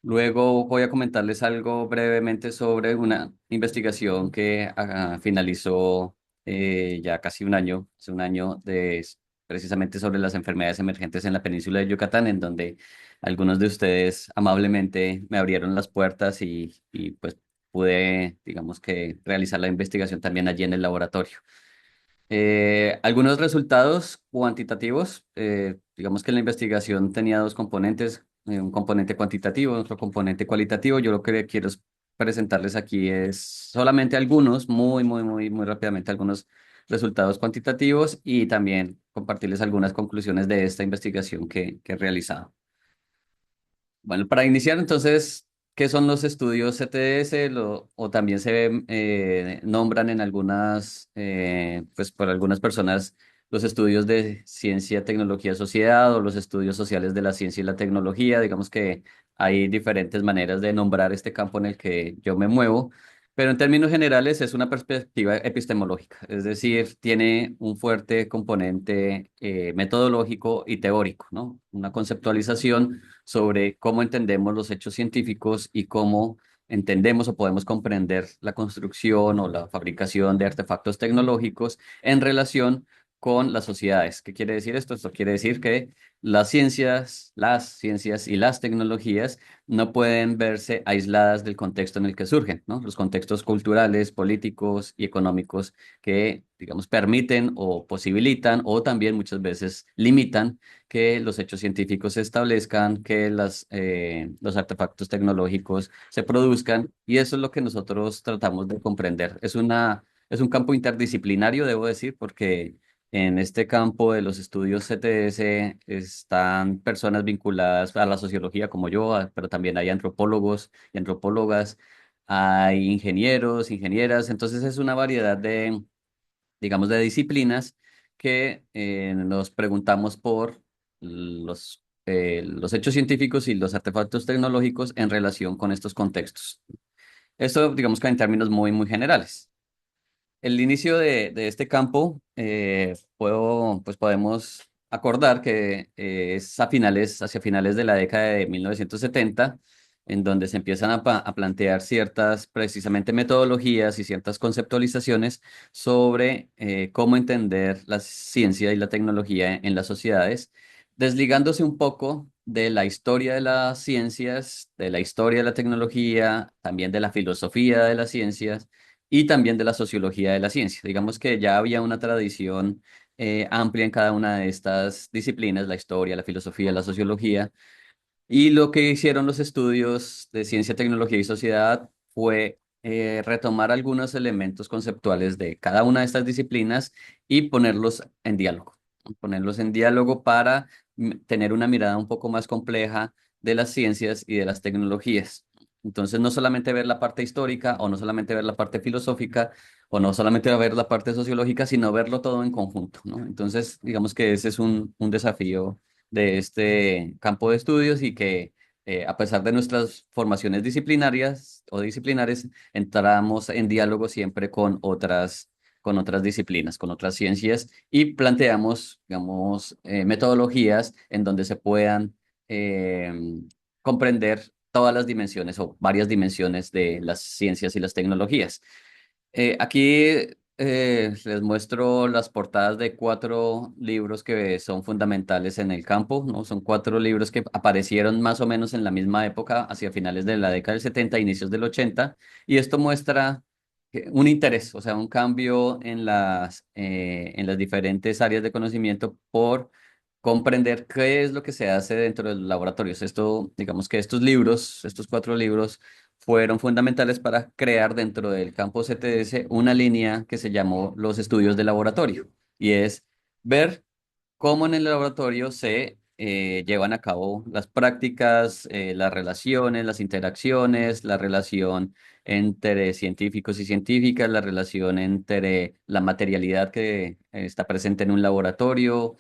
Luego voy a comentarles algo brevemente sobre una investigación que finalizó ya casi un año, hace un año, precisamente sobre las enfermedades emergentes en la península de Yucatán, en donde algunos de ustedes amablemente me abrieron las puertas y pues pude, digamos que, realizar la investigación también allí en el laboratorio. Algunos resultados cuantitativos, digamos que la investigación tenía 2 componentes, un componente cuantitativo, otro componente cualitativo. Yo lo que quiero presentarles aquí es solamente algunos, muy rápidamente, algunos resultados cuantitativos y también compartirles algunas conclusiones de esta investigación que he realizado. Bueno, para iniciar entonces, ¿qué son los estudios CTS? O también se nombran en algunas, pues por algunas personas, los estudios de ciencia, tecnología, sociedad o los estudios sociales de la ciencia y la tecnología. Digamos que hay diferentes maneras de nombrar este campo en el que yo me muevo. Pero en términos generales es una perspectiva epistemológica, es decir, tiene un fuerte componente metodológico y teórico, ¿no? Una conceptualización sobre cómo entendemos los hechos científicos y cómo entendemos o podemos comprender la construcción o la fabricación de artefactos tecnológicos en relación con las sociedades. ¿Qué quiere decir esto? Esto quiere decir que las ciencias y las tecnologías no pueden verse aisladas del contexto en el que surgen, ¿no? Los contextos culturales, políticos y económicos que, digamos, permiten o posibilitan o también muchas veces limitan que los hechos científicos se establezcan, que los artefactos tecnológicos se produzcan, y eso es lo que nosotros tratamos de comprender. Es un campo interdisciplinario, debo decir, porque en este campo de los estudios CTS están personas vinculadas a la sociología como yo, pero también hay antropólogos y antropólogas, hay ingenieros, ingenieras, entonces es una variedad de, digamos, de disciplinas que nos preguntamos por los hechos científicos y los artefactos tecnológicos en relación con estos contextos. Esto, digamos que en términos muy, muy generales. El inicio de este campo, pues podemos acordar que es hacia finales de la década de 1970, en donde se empiezan a plantear ciertas, precisamente, metodologías y ciertas conceptualizaciones sobre cómo entender la ciencia y la tecnología en las sociedades, desligándose un poco de la historia de las ciencias, de la historia de la tecnología, también de la filosofía de las ciencias y también de la sociología de la ciencia. Digamos que ya había una tradición amplia en cada una de estas disciplinas, la historia, la filosofía, la sociología, y lo que hicieron los estudios de ciencia, tecnología y sociedad fue retomar algunos elementos conceptuales de cada una de estas disciplinas y ponerlos en diálogo para tener una mirada un poco más compleja de las ciencias y de las tecnologías. Entonces, no solamente ver la parte histórica o no solamente ver la parte filosófica o no solamente ver la parte sociológica, sino verlo todo en conjunto, ¿no? Entonces, digamos que ese es un desafío de este campo de estudios y que a pesar de nuestras formaciones disciplinarias o disciplinares, entramos en diálogo siempre con otras disciplinas, con otras ciencias y planteamos, digamos, metodologías en donde se puedan eh, comprender todas las dimensiones o varias dimensiones de las ciencias y las tecnologías. Aquí les muestro las portadas de 4 libros que son fundamentales en el campo, ¿no? Son 4 libros que aparecieron más o menos en la misma época, hacia finales de la década del 70, inicios del 80, y esto muestra un interés, o sea, un cambio en las diferentes áreas de conocimiento por comprender qué es lo que se hace dentro de los laboratorios. Esto, digamos que estos 4 libros, fueron fundamentales para crear dentro del campo CTS una línea que se llamó los estudios de laboratorio, y es ver cómo en el laboratorio se llevan a cabo las prácticas, las relaciones, las interacciones, la relación entre científicos y científicas, la relación entre la materialidad que está presente en un laboratorio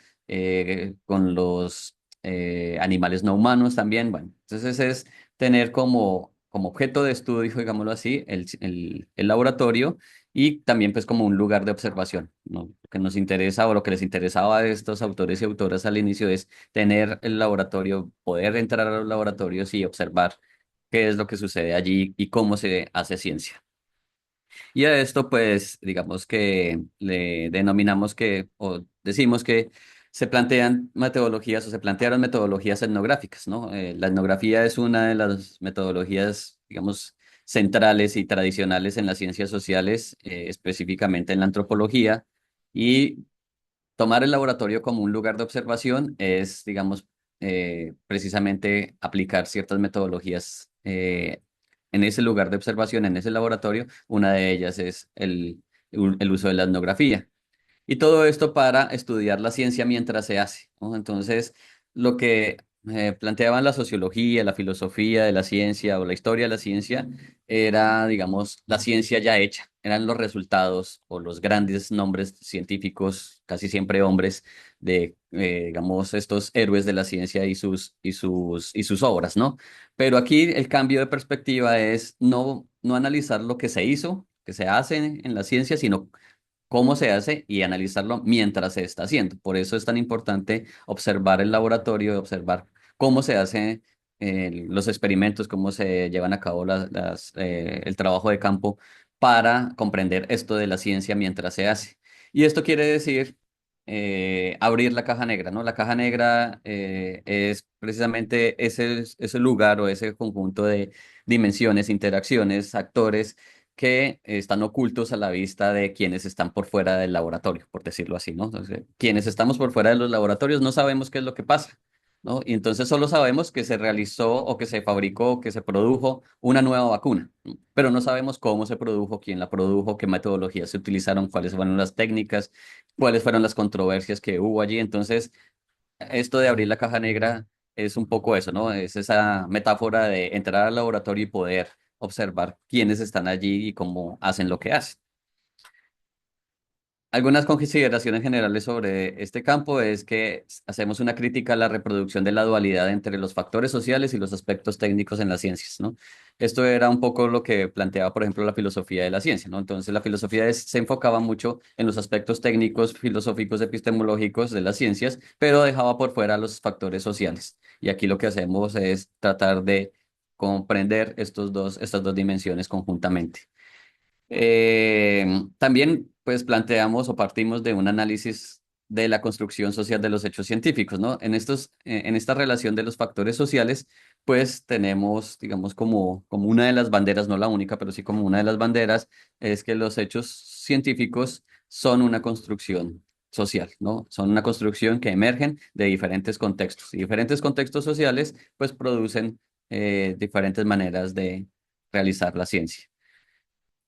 con los animales no humanos también. Bueno, entonces es tener como objeto de estudio, digámoslo así, el laboratorio y también pues como un lugar de observación, ¿no? Lo que nos interesa o lo que les interesaba a estos autores y autoras al inicio es tener el laboratorio, poder entrar a los laboratorios y observar qué es lo que sucede allí y cómo se hace ciencia. Y a esto, pues, digamos que le denominamos que, o decimos que se plantean metodologías o se plantearon metodologías etnográficas, ¿no? La etnografía es una de las metodologías, digamos, centrales y tradicionales en las ciencias sociales, específicamente en la antropología, y tomar el laboratorio como un lugar de observación es, digamos, precisamente aplicar ciertas metodologías en ese lugar de observación, en ese laboratorio. Una de ellas es el uso de la etnografía. Y todo esto para estudiar la ciencia mientras se hace, ¿no? Entonces, lo que planteaban la sociología, la filosofía de la ciencia o la historia de la ciencia era, digamos, la ciencia ya hecha. Eran los resultados o los grandes nombres científicos, casi siempre hombres, de, digamos, estos héroes de la ciencia y sus obras, ¿no? Pero aquí el cambio de perspectiva es no analizar lo que se hizo, que se hace en la ciencia, sino cómo se hace y analizarlo mientras se está haciendo. Por eso es tan importante observar el laboratorio, observar cómo se hacen los experimentos, cómo se llevan a cabo el trabajo de campo para comprender esto de la ciencia mientras se hace. Y esto quiere decir abrir la caja negra, ¿no? La caja negra es precisamente ese lugar o ese conjunto de dimensiones, interacciones, actores que están ocultos a la vista de quienes están por fuera del laboratorio, por decirlo así, ¿no? Entonces, quienes estamos por fuera de los laboratorios no sabemos qué es lo que pasa, ¿no? Y entonces solo sabemos que se realizó o que se fabricó o que se produjo una nueva vacuna, ¿no? Pero no sabemos cómo se produjo, quién la produjo, qué metodologías se utilizaron, cuáles fueron las técnicas, cuáles fueron las controversias que hubo allí. Entonces, esto de abrir la caja negra es un poco eso, ¿no? Es esa metáfora de entrar al laboratorio y poder observar quiénes están allí y cómo hacen lo que hacen. Algunas consideraciones generales sobre este campo es que hacemos una crítica a la reproducción de la dualidad entre los factores sociales y los aspectos técnicos en las ciencias, ¿no? Esto era un poco lo que planteaba, por ejemplo, la filosofía de la ciencia, ¿no? Entonces, la filosofía se enfocaba mucho en los aspectos técnicos, filosóficos, epistemológicos de las ciencias, pero dejaba por fuera los factores sociales. Y aquí lo que hacemos es tratar de comprender estas dos dimensiones conjuntamente. También, pues, planteamos o partimos de un análisis de la construcción social de los hechos científicos, ¿no? En esta relación de los factores sociales, pues, tenemos, digamos, como una de las banderas, no la única, pero sí como una de las banderas, es que los hechos científicos son una construcción social, ¿no? Son una construcción que emergen de diferentes contextos. Y diferentes contextos sociales, pues, producen diferentes maneras de realizar la ciencia.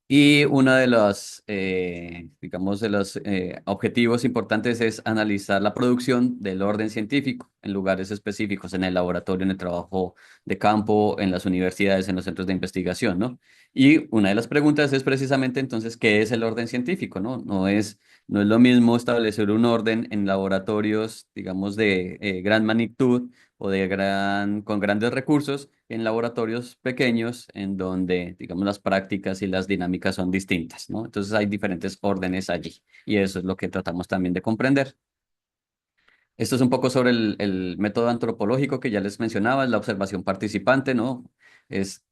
Y uno de los, digamos, de los objetivos importantes es analizar la producción del orden científico en lugares específicos, en el laboratorio, en el trabajo de campo, en las universidades, en los centros de investigación, ¿no? Y una de las preguntas es precisamente entonces, ¿qué es el orden científico, no? No es lo mismo establecer un orden en laboratorios, digamos, de gran magnitud o con grandes recursos en laboratorios pequeños en donde, digamos, las prácticas y las dinámicas son distintas, ¿no? Entonces hay diferentes órdenes allí y eso es lo que tratamos también de comprender. Esto es un poco sobre el método antropológico que ya les mencionaba, es la observación participante, ¿no? Es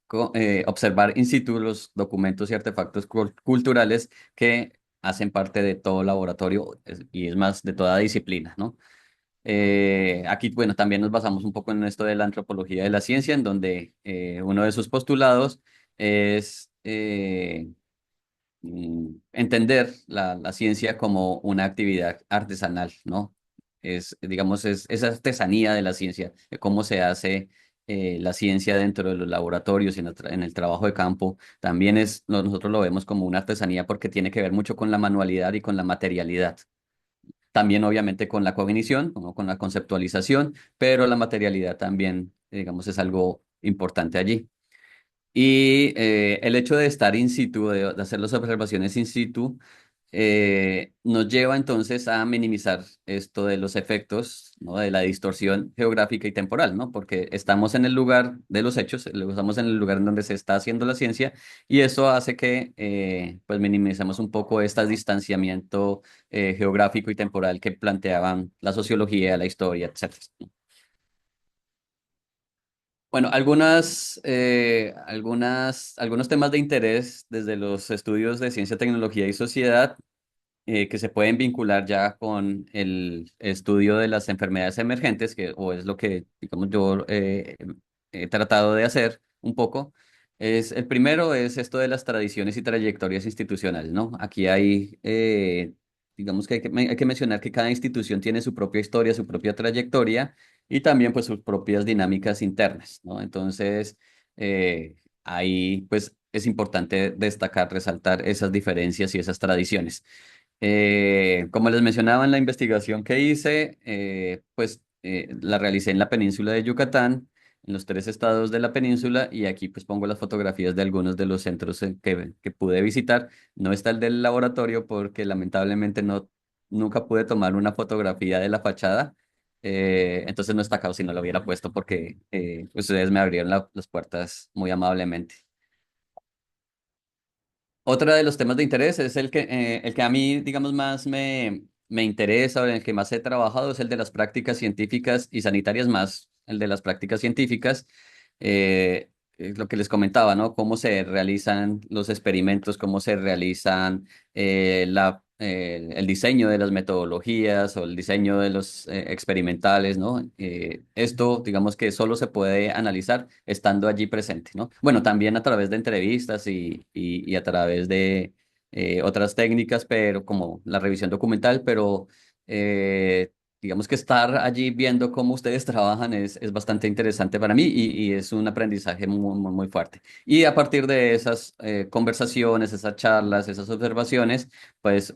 observar in situ los documentos y artefactos culturales que hacen parte de todo laboratorio y es más de toda disciplina, ¿no? Aquí, bueno, también nos basamos un poco en esto de la antropología de la ciencia, en donde uno de sus postulados es entender la ciencia como una actividad artesanal, ¿no? Digamos, es esa artesanía de la ciencia, de cómo se hace la ciencia dentro de los laboratorios y en el trabajo de campo, también nosotros lo vemos como una artesanía porque tiene que ver mucho con la manualidad y con la materialidad. También obviamente con la cognición, como con la conceptualización, pero la materialidad también, digamos, es algo importante allí. Y el hecho de estar in situ, de hacer las observaciones in situ, nos lleva entonces a minimizar esto de los efectos, ¿no? De la distorsión geográfica y temporal, ¿no? Porque estamos en el lugar de los hechos, estamos en el lugar en donde se está haciendo la ciencia y eso hace que pues minimicemos un poco este distanciamiento geográfico y temporal que planteaban la sociología, la historia, etcétera. Bueno, algunos temas de interés desde los estudios de ciencia, tecnología y sociedad que se pueden vincular ya con el estudio de las enfermedades emergentes, o es lo que, digamos, yo he tratado de hacer un poco. El primero es esto de las tradiciones y trayectorias institucionales, ¿no? Aquí digamos que hay que mencionar que cada institución tiene su propia historia, su propia trayectoria y también pues sus propias dinámicas internas, ¿no? Entonces, ahí pues es importante destacar, resaltar esas diferencias y esas tradiciones. Como les mencionaba en la investigación que hice, pues la realicé en la península de Yucatán, en los tres estados de la península, y aquí pues pongo las fotografías de algunos de los centros que pude visitar. No está el del laboratorio porque lamentablemente nunca pude tomar una fotografía de la fachada, entonces no está acá, si no lo hubiera puesto porque ustedes me abrieron las puertas muy amablemente. Otro de los temas de interés es el que a mí, digamos, más me interesa o en el que más he trabajado es el de las prácticas científicas y sanitarias, más el de las prácticas científicas. Es lo que les comentaba, ¿no? Cómo se realizan los experimentos, cómo se realizan el diseño de las metodologías o el diseño de los experimentales, ¿no? Esto, digamos que solo se puede analizar estando allí presente, ¿no? Bueno, también a través de entrevistas y a través de otras técnicas, pero como la revisión documental, pero eh, digamos que estar allí viendo cómo ustedes trabajan es bastante interesante para mí y es un aprendizaje muy fuerte. Y a partir de esas conversaciones, esas charlas, esas observaciones, pues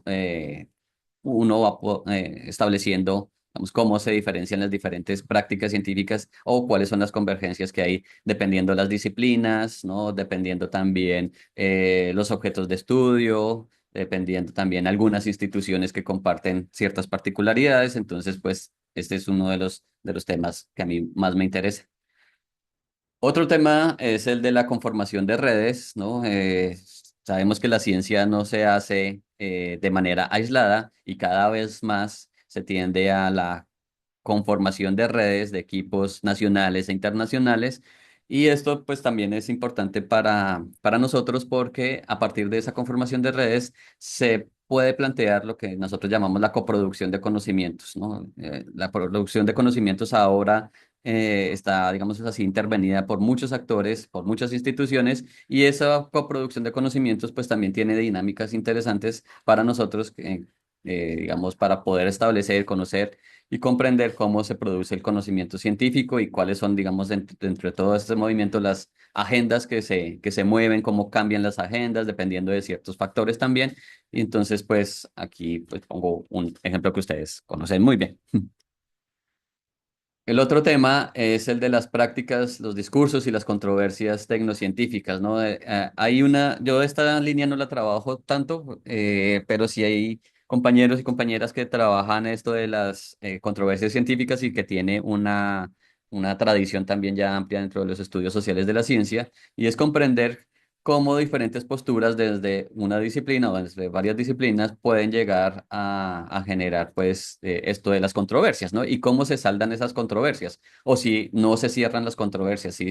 uno va estableciendo, digamos, cómo se diferencian las diferentes prácticas científicas o cuáles son las convergencias que hay dependiendo las disciplinas, ¿no? Dependiendo también los objetos de estudio, dependiendo también algunas instituciones que comparten ciertas particularidades. Entonces, pues, este es uno de los temas que a mí más me interesa. Otro tema es el de la conformación de redes, ¿no? Sabemos que la ciencia no se hace de manera aislada y cada vez más se tiende a la conformación de redes de equipos nacionales e internacionales. Y esto pues también es importante para nosotros porque a partir de esa conformación de redes se puede plantear lo que nosotros llamamos la coproducción de conocimientos, ¿no? La producción de conocimientos ahora está, digamos así, intervenida por muchos actores, por muchas instituciones, y esa coproducción de conocimientos pues también tiene dinámicas interesantes para nosotros, digamos, para poder establecer, conocer y comprender cómo se produce el conocimiento científico y cuáles son, digamos, dentro de todo este movimiento las agendas que se mueven, cómo cambian las agendas dependiendo de ciertos factores también. Y entonces, pues aquí pues, pongo un ejemplo que ustedes conocen muy bien. El otro tema es el de las prácticas, los discursos y las controversias tecnocientíficas, ¿no? Hay una, yo esta línea no la trabajo tanto, pero sí hay compañeros y compañeras que trabajan esto de las controversias científicas y que tiene una tradición también ya amplia dentro de los estudios sociales de la ciencia, y es comprender cómo diferentes posturas desde una disciplina o desde varias disciplinas pueden llegar a generar pues esto de las controversias, ¿no? Y cómo se saldan esas controversias, o si no se cierran las controversias, si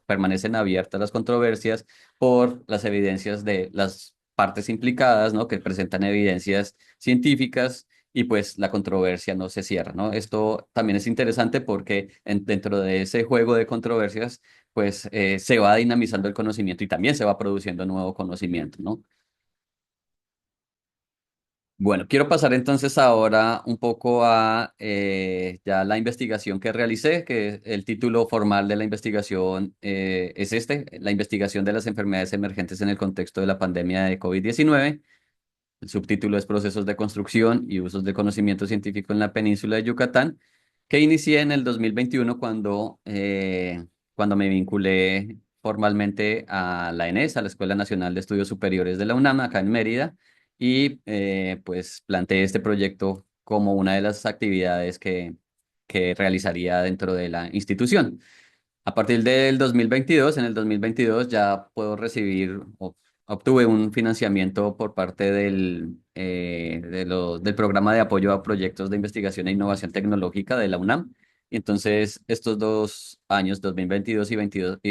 permanecen abiertas las controversias por las evidencias de las partes implicadas, ¿no? Que presentan evidencias científicas. Y pues la controversia no se cierra, ¿no? Esto también es interesante porque dentro de ese juego de controversias pues se va dinamizando el conocimiento y también se va produciendo nuevo conocimiento, ¿no? Bueno, quiero pasar entonces ahora un poco a ya la investigación que realicé, que el título formal de la investigación es este, la investigación de las enfermedades emergentes en el contexto de la pandemia de COVID-19. El subtítulo es Procesos de construcción y usos del conocimiento científico en la península de Yucatán, que inicié en el 2021 cuando me vinculé formalmente a la ENES, a la Escuela Nacional de Estudios Superiores de la UNAM, acá en Mérida, y pues planteé este proyecto como una de las actividades que realizaría dentro de la institución. A partir del 2022, en el 2022 ya puedo recibir, o obtuve un financiamiento por parte del programa de apoyo a proyectos de investigación e innovación tecnológica de la UNAM. Y entonces estos 2 años, 2022 y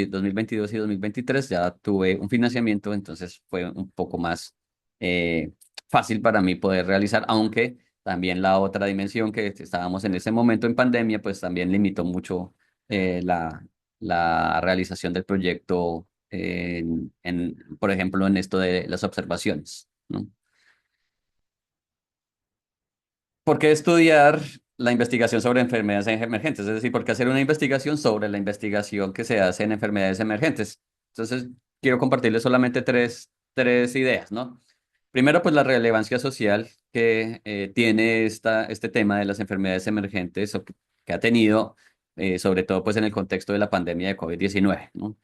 2022 y 2023, ya tuve un financiamiento, entonces fue un poco más eh, fácil para mí poder realizar, aunque también la otra dimensión que estábamos en ese momento en pandemia, pues también limitó mucho la realización del proyecto por ejemplo, en esto de las observaciones, ¿no? ¿Por qué estudiar la investigación sobre enfermedades emergentes? Es decir, ¿por qué hacer una investigación sobre la investigación que se hace en enfermedades emergentes? Entonces, quiero compartirles solamente tres ideas, ¿no? Primero, pues la relevancia social que tiene este tema de las enfermedades emergentes o que ha tenido, sobre todo pues en el contexto de la pandemia de COVID-19, ¿no?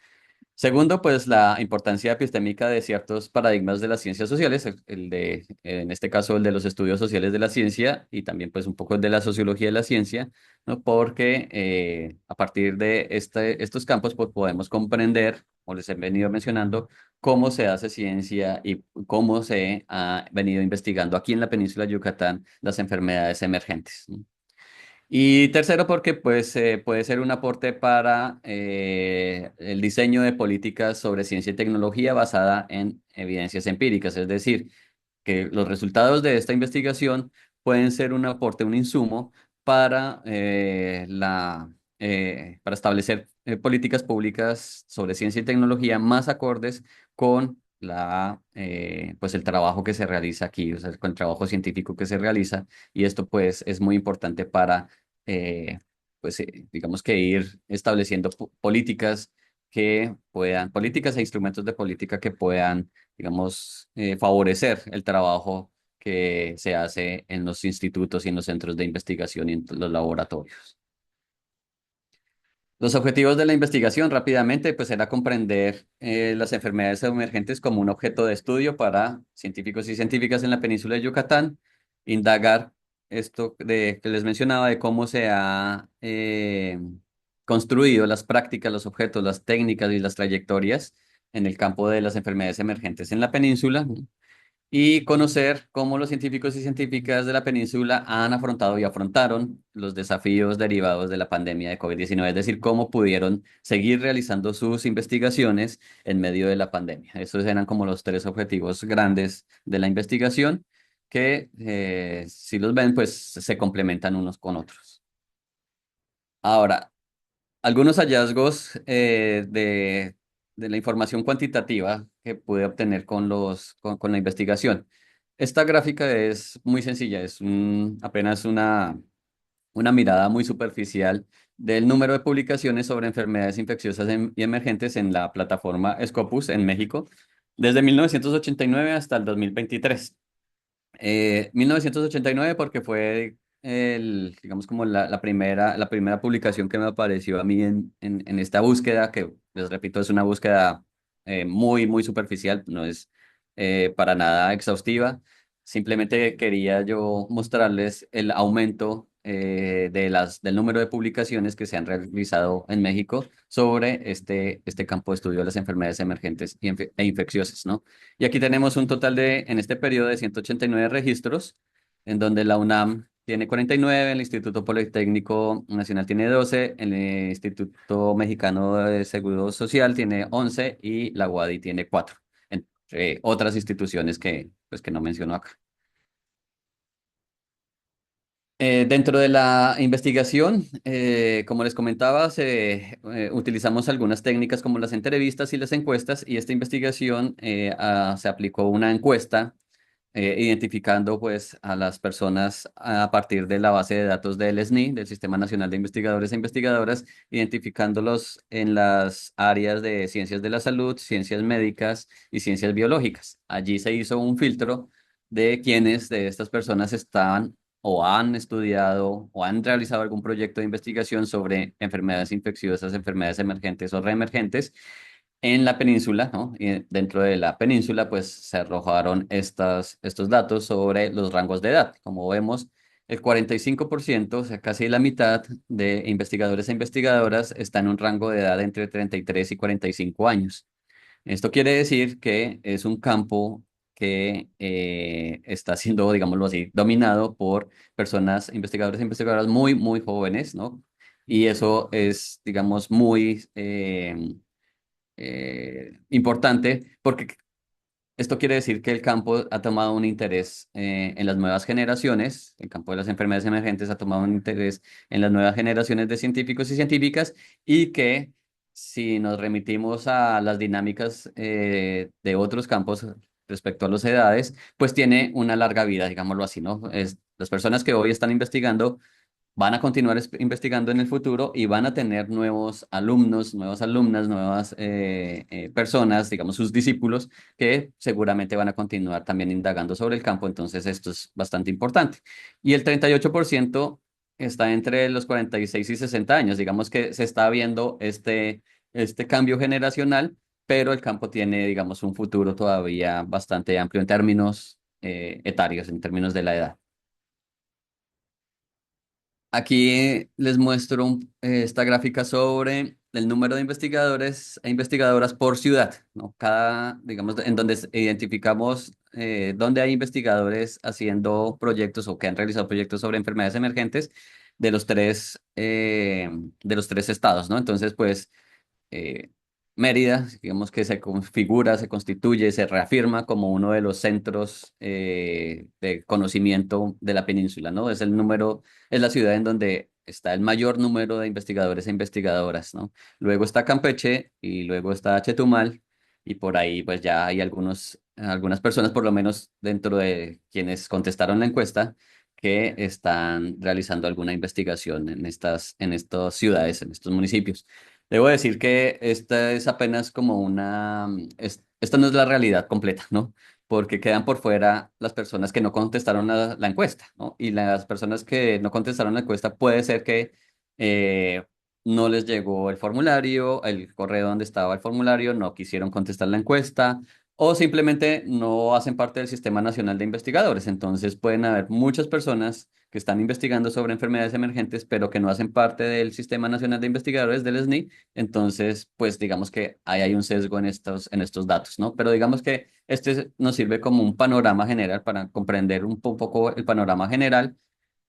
Segundo, pues la importancia epistémica de ciertos paradigmas de las ciencias sociales, en este caso, el de los estudios sociales de la ciencia y también pues un poco el de la sociología de la ciencia, ¿no? Porque a partir de estos campos pues podemos comprender, como les he venido mencionando, cómo se hace ciencia y cómo se ha venido investigando aquí en la península de Yucatán las enfermedades emergentes, ¿no? Y tercero, porque pues, puede ser un aporte para el diseño de políticas sobre ciencia y tecnología basada en evidencias empíricas, es decir, que los resultados de esta investigación pueden ser un aporte, un insumo para, para establecer políticas públicas sobre ciencia y tecnología más acordes con pues el trabajo que se realiza aquí, o sea, con el trabajo científico que se realiza, y esto pues es muy importante para, digamos que ir estableciendo políticas que puedan, políticas e instrumentos de política que puedan, digamos, favorecer el trabajo que se hace en los institutos y en los centros de investigación y en los laboratorios. Los objetivos de la investigación rápidamente, pues era comprender las enfermedades emergentes como un objeto de estudio para científicos y científicas en la península de Yucatán, indagar esto que les mencionaba de cómo se ha construido las prácticas, los objetos, las técnicas y las trayectorias en el campo de las enfermedades emergentes en la península, ¿no? Y conocer cómo los científicos y científicas de la península han afrontado y afrontaron los desafíos derivados de la pandemia de COVID-19, es decir, cómo pudieron seguir realizando sus investigaciones en medio de la pandemia. Esos eran como los tres objetivos grandes de la investigación que, si los ven, pues se complementan unos con otros. Ahora, algunos hallazgos de la información cuantitativa que pude obtener con la investigación. Esta gráfica es muy sencilla, es apenas una mirada muy superficial del número de publicaciones sobre enfermedades infecciosas y emergentes en la plataforma Scopus en México desde 1989 hasta el 2023. 1989 porque fue digamos como la primera publicación que me apareció a mí en esta búsqueda, que les repito, es una búsqueda muy, muy superficial, no es para nada exhaustiva. Simplemente quería yo mostrarles el aumento del número de publicaciones que se han realizado en México sobre este campo de estudio de las enfermedades emergentes e infecciosas, ¿no? Y aquí tenemos un total en este periodo de 189 registros, en donde la UNAM tiene 49, el Instituto Politécnico Nacional tiene 12, el Instituto Mexicano de Seguro Social tiene 11 y la UADY tiene 4, entre otras instituciones que no menciono acá. Dentro de la investigación, como les comentaba, utilizamos algunas técnicas como las entrevistas y las encuestas, y esta investigación se aplicó una encuesta identificando pues a las personas a partir de la base de datos del SNI, del Sistema Nacional de Investigadores e Investigadoras, identificándolos en las áreas de ciencias de la salud, ciencias médicas y ciencias biológicas. Allí se hizo un filtro de quiénes de estas personas estaban o han estudiado o han realizado algún proyecto de investigación sobre enfermedades infecciosas, enfermedades emergentes o reemergentes en la península, ¿no? Y dentro de la península, pues se arrojaron estos datos sobre los rangos de edad. Como vemos, el 45%, o sea, casi la mitad de investigadores e investigadoras está en un rango de edad entre 33 y 45 años. Esto quiere decir que es un campo que está siendo, digámoslo así, dominado por personas, investigadores e investigadoras muy, muy jóvenes, ¿no? Y eso es, digamos, muy importante porque esto quiere decir que el campo ha tomado un interés en las nuevas generaciones, el campo de las enfermedades emergentes ha tomado un interés en las nuevas generaciones de científicos y científicas, y que si nos remitimos a las dinámicas de otros campos respecto a las edades, pues tiene una larga vida, digámoslo así, ¿no? Las personas que hoy están investigando van a continuar investigando en el futuro y van a tener nuevos alumnos, nuevas alumnas, nuevas personas, digamos sus discípulos, que seguramente van a continuar también indagando sobre el campo. Entonces esto es bastante importante. Y el 38% está entre los 46 y 60 años. Digamos que se está viendo este cambio generacional, pero el campo tiene, digamos, un futuro todavía bastante amplio en términos etarios, en términos de la edad. Aquí les muestro esta gráfica sobre el número de investigadores e investigadoras por ciudad, ¿no? Digamos, en donde identificamos dónde hay investigadores haciendo proyectos o que han realizado proyectos sobre enfermedades emergentes de los tres estados, ¿no? Entonces, pues, eh, Mérida, digamos que se configura, se constituye, se reafirma como uno de los centros de conocimiento de la península, ¿no? Es la ciudad en donde está el mayor número de investigadores e investigadoras, ¿no? Luego está Campeche y luego está Chetumal y por ahí pues ya hay algunas personas, por lo menos dentro de quienes contestaron la encuesta, que están realizando alguna investigación en estas ciudades, en estos municipios. Debo decir que esta es apenas como esta no es la realidad completa, ¿no? Porque quedan por fuera las personas que no contestaron la encuesta, ¿no? Y las personas que no contestaron la encuesta puede ser que eh, no les llegó el formulario, el correo donde estaba el formulario, no quisieron contestar la encuesta o simplemente no hacen parte del Sistema Nacional de Investigadores. Entonces pueden haber muchas personas que están investigando sobre enfermedades emergentes, pero que no hacen parte del Sistema Nacional de Investigadores, del SNI. Entonces, pues digamos que ahí hay un sesgo en estos datos, ¿no? Pero digamos que este nos sirve como un panorama general para comprender un poco el panorama general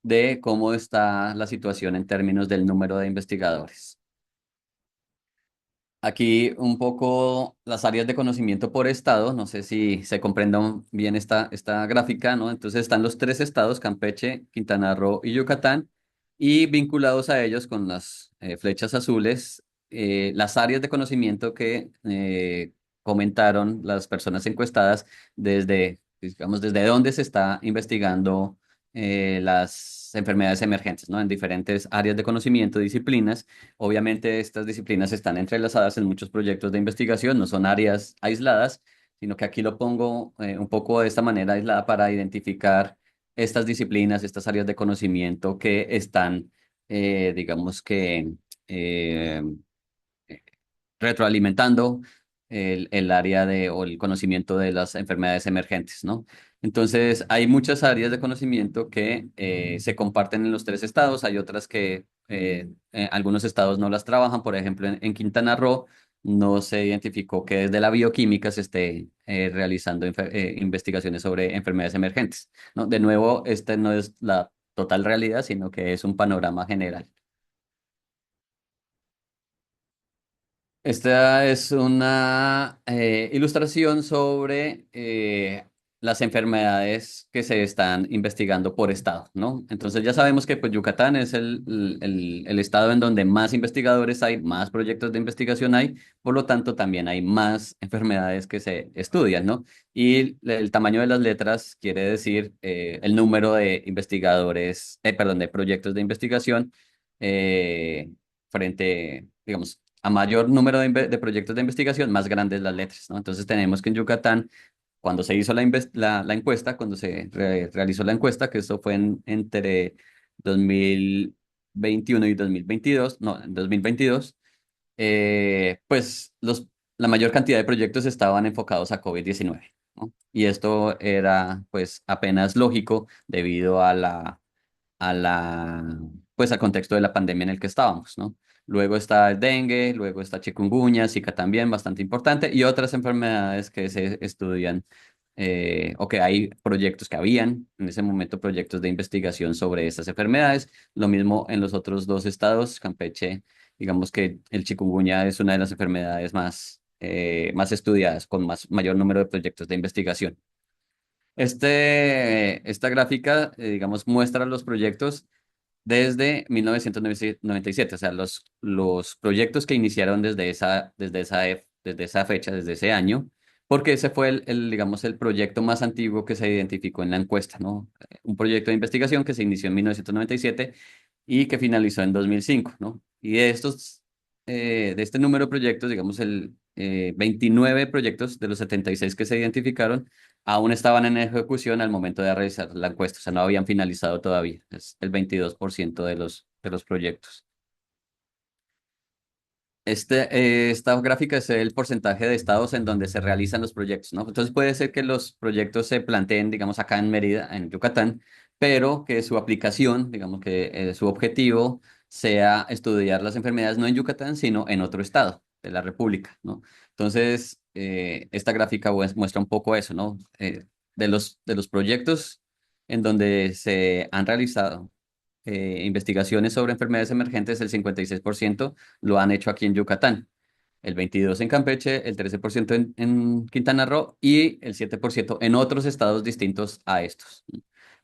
de cómo está la situación en términos del número de investigadores. Aquí un poco las áreas de conocimiento por estado, no sé si se comprendan bien esta gráfica, ¿no? Entonces están los tres estados, Campeche, Quintana Roo y Yucatán, y vinculados a ellos con las flechas azules, las áreas de conocimiento que comentaron las personas encuestadas desde, digamos, desde dónde se está investigando las enfermedades emergentes, ¿no? En diferentes áreas de conocimiento, disciplinas. Obviamente estas disciplinas están entrelazadas en muchos proyectos de investigación, no son áreas aisladas, sino que aquí lo pongo un poco de esta manera aislada para identificar estas disciplinas, estas áreas de conocimiento que están, digamos que, eh, retroalimentando el área o el conocimiento de las enfermedades emergentes, ¿no? Entonces, hay muchas áreas de conocimiento que se comparten en los tres estados, hay otras que algunos estados no las trabajan, por ejemplo, en Quintana Roo no se identificó que desde la bioquímica se esté realizando investigaciones sobre enfermedades emergentes, ¿no? De nuevo, esta no es la total realidad, sino que es un panorama general. Esta es una ilustración sobre las enfermedades que se están investigando por estado, ¿no? Entonces ya sabemos que pues, Yucatán es el estado en donde más investigadores hay, más proyectos de investigación hay, por lo tanto también hay más enfermedades que se estudian, ¿no? Y el tamaño de las letras quiere decir el número de investigadores, perdón, de proyectos de investigación frente, digamos, a mayor número de proyectos de investigación, más grandes las letras, ¿no? Entonces tenemos que en Yucatán, cuando se hizo la encuesta, cuando se realizó la encuesta, que esto fue entre 2021 y 2022, no, en 2022, pues la mayor cantidad de proyectos estaban enfocados a COVID-19, ¿no? Y esto era pues apenas lógico debido pues al contexto de la pandemia en el que estábamos, ¿no? Luego está el dengue, luego está chikungunya, Zika también, bastante importante, y otras enfermedades que se estudian, o que hay proyectos que habían en ese momento, proyectos de investigación sobre estas enfermedades. Lo mismo en los otros dos estados, Campeche, digamos que el chikungunya es una de las enfermedades más estudiadas, con mayor número de proyectos de investigación. Esta gráfica, digamos, muestra los proyectos desde 1997, o sea, los proyectos que iniciaron desde esa fecha, desde ese año, porque ese fue digamos, el proyecto más antiguo que se identificó en la encuesta, ¿no? Un proyecto de investigación que se inició en 1997 y que finalizó en 2005, ¿no? Y de este número de proyectos, digamos, 29 proyectos de los 76 que se identificaron aún estaban en ejecución al momento de realizar la encuesta, o sea, no habían finalizado todavía. Es el 22% de los proyectos. Esta gráfica es el porcentaje de estados en donde se realizan los proyectos, ¿no? Entonces puede ser que los proyectos se planteen, digamos, acá en Mérida, en Yucatán, pero que su aplicación, digamos que su objetivo sea estudiar las enfermedades no en Yucatán, sino en otro estado de la República, ¿no? Entonces, esta gráfica muestra un poco eso, ¿no? De los proyectos en donde se han realizado investigaciones sobre enfermedades emergentes, el 56% lo han hecho aquí en Yucatán. el 22% en Campeche, el 13% en Quintana Roo y el 7% en otros estados distintos a estos.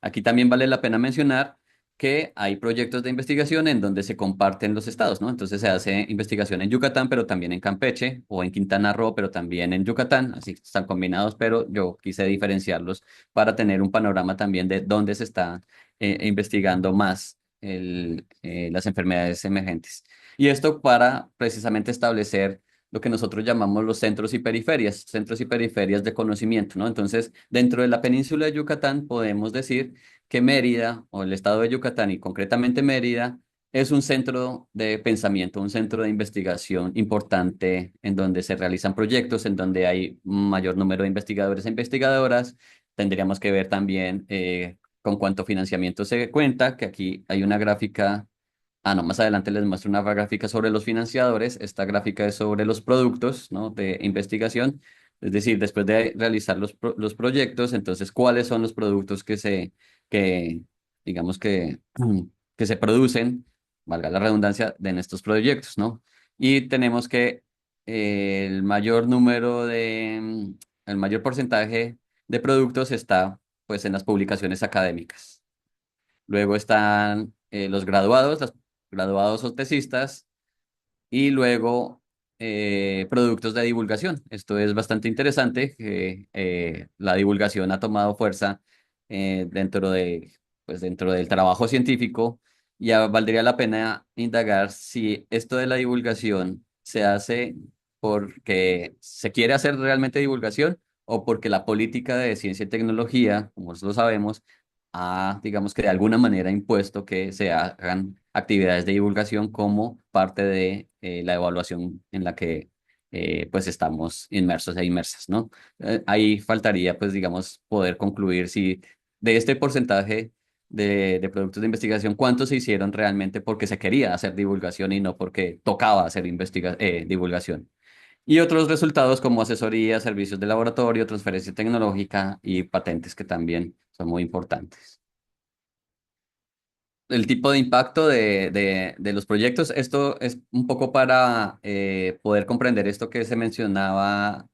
Aquí también vale la pena mencionar que hay proyectos de investigación en donde se comparten los estados, ¿no? Entonces se hace investigación en Yucatán, pero también en Campeche, o en Quintana Roo, pero también en Yucatán, así están combinados, pero yo quise diferenciarlos para tener un panorama también de dónde se está investigando más las enfermedades emergentes. Y esto para precisamente establecer lo que nosotros llamamos los centros y periferias de conocimiento, ¿no? Entonces, dentro de la península de Yucatán podemos decir que Mérida o el estado de Yucatán y concretamente Mérida es un centro de pensamiento, un centro de investigación importante en donde se realizan proyectos, en donde hay un mayor número de investigadores e investigadoras. Tendríamos que ver también con cuánto financiamiento se cuenta, que aquí hay una gráfica. Ah, no, más adelante les muestro una gráfica sobre los financiadores. Esta gráfica es sobre los productos, ¿no? De investigación. Es decir, después de realizar los proyectos, entonces, ¿cuáles son los productos que digamos que se producen, valga la redundancia, en estos proyectos, ¿no? Y tenemos que el mayor porcentaje de productos está, pues, en las publicaciones académicas. Luego están los graduados o tesistas, y luego productos de divulgación. Esto es bastante interesante, que la divulgación ha tomado fuerza dentro del trabajo científico, y valdría la pena indagar si esto de la divulgación se hace porque se quiere hacer realmente divulgación o porque la política de ciencia y tecnología, como lo sabemos, ha, digamos que de alguna manera impuesto que se hagan actividades de divulgación como parte de la evaluación en la que pues estamos inmersos e inmersas, ¿no? Ahí faltaría, pues, digamos, poder concluir si de este porcentaje de productos de investigación, cuántos se hicieron realmente porque se quería hacer divulgación y no porque tocaba hacer divulgación. Y otros resultados como asesoría, servicios de laboratorio, transferencia tecnológica y patentes que también son muy importantes. El tipo de impacto de los proyectos, esto es un poco para poder comprender esto que se mencionaba,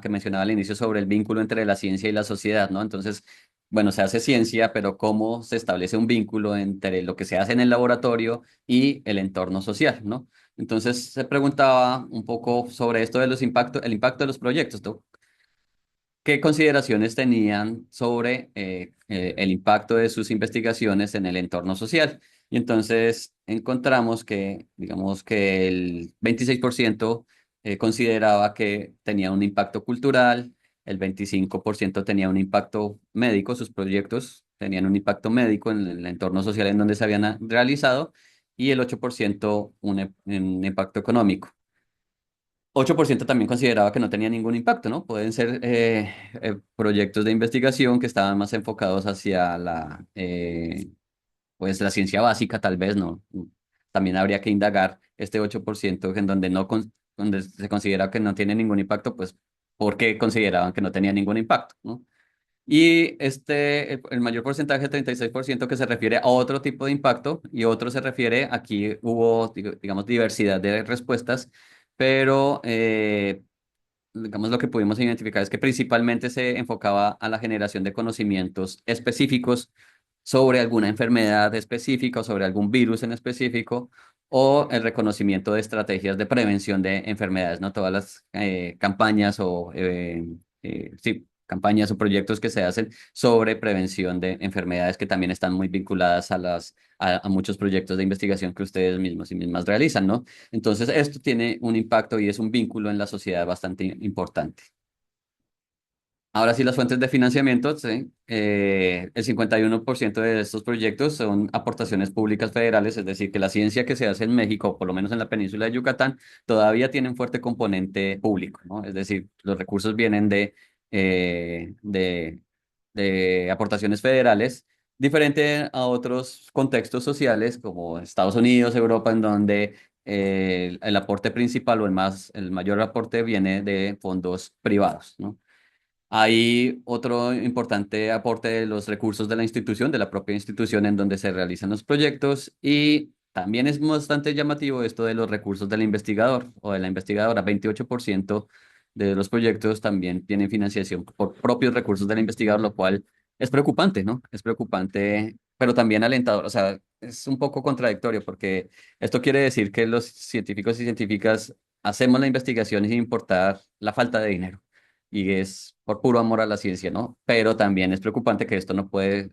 que mencionaba al inicio sobre el vínculo entre la ciencia y la sociedad, ¿no? Entonces, bueno, se hace ciencia, pero ¿cómo se establece un vínculo entre lo que se hace en el laboratorio y el entorno social, ¿no? Entonces se preguntaba un poco sobre esto de los impactos, el impacto de los proyectos, ¿no? ¿Qué consideraciones tenían sobre el impacto de sus investigaciones en el entorno social? Y entonces encontramos que, digamos que el 26% consideraba que tenía un impacto cultural, el 25% tenía un impacto médico, sus proyectos tenían un impacto médico en el entorno social en donde se habían realizado, y el 8% un impacto económico. 8% también consideraba que no tenía ningún impacto, ¿no? Pueden ser proyectos de investigación que estaban más enfocados hacia pues la ciencia básica, tal vez, ¿no? También habría que indagar este 8% en donde donde se considera que no tiene ningún impacto, pues, ¿por qué consideraban que no tenía ningún impacto, ¿no? Y el mayor porcentaje, 36%, que se refiere a otro tipo de impacto, y otro se refiere, aquí hubo, digamos, diversidad de respuestas, pero digamos, lo que pudimos identificar es que principalmente se enfocaba a la generación de conocimientos específicos sobre alguna enfermedad específica o sobre algún virus en específico, o el reconocimiento de estrategias de prevención de enfermedades, ¿no? Todas las campañas sí, campañas o proyectos que se hacen sobre prevención de enfermedades, que también están muy vinculadas a muchos proyectos de investigación que ustedes mismos y mismas realizan, ¿no? Entonces, esto tiene un impacto y es un vínculo en la sociedad bastante importante. Ahora sí, las fuentes de financiamiento, sí. El 51% de estos proyectos son aportaciones públicas federales, es decir, que la ciencia que se hace en México, por lo menos en la península de Yucatán, todavía tiene un fuerte componente público, ¿no? Es decir, los recursos vienen de aportaciones federales, diferente a otros contextos sociales como Estados Unidos, Europa, en donde el aporte principal o el mayor aporte viene de fondos privados, ¿no? Hay otro importante aporte de los recursos de la institución, de la propia institución en donde se realizan los proyectos, y también es bastante llamativo esto de los recursos del investigador o de la investigadora. 28% de los proyectos también tienen financiación por propios recursos del investigador, lo cual es preocupante, ¿no? Es preocupante, pero también alentador. O sea, es un poco contradictorio porque esto quiere decir que los científicos y científicas hacemos la investigación sin importar la falta de dinero. Y es por puro amor a la ciencia, ¿no? Pero también es preocupante que esto no puede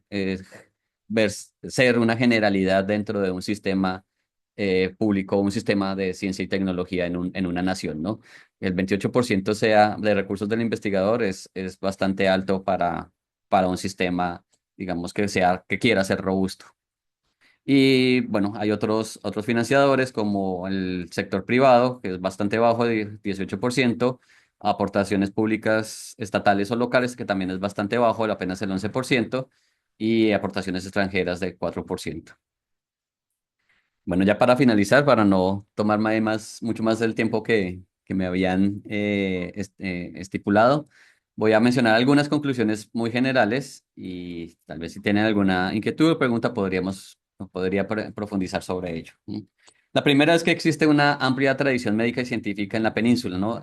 ser una generalidad dentro de un sistema público, un sistema de ciencia y tecnología en una nación, ¿no? El 28% sea de recursos del investigador es bastante alto para un sistema, digamos, que quiera ser robusto. Y bueno, hay otros financiadores como el sector privado, que es bastante bajo, de 18%, aportaciones públicas estatales o locales, que también es bastante bajo, de apenas el 11%, y aportaciones extranjeras de 4%. Bueno, ya para finalizar, para no tomarme mucho más del tiempo que me habían estipulado, voy a mencionar algunas conclusiones muy generales y tal vez si tienen alguna inquietud o pregunta podría profundizar sobre ello. La primera es que existe una amplia tradición médica y científica en la península, ¿no?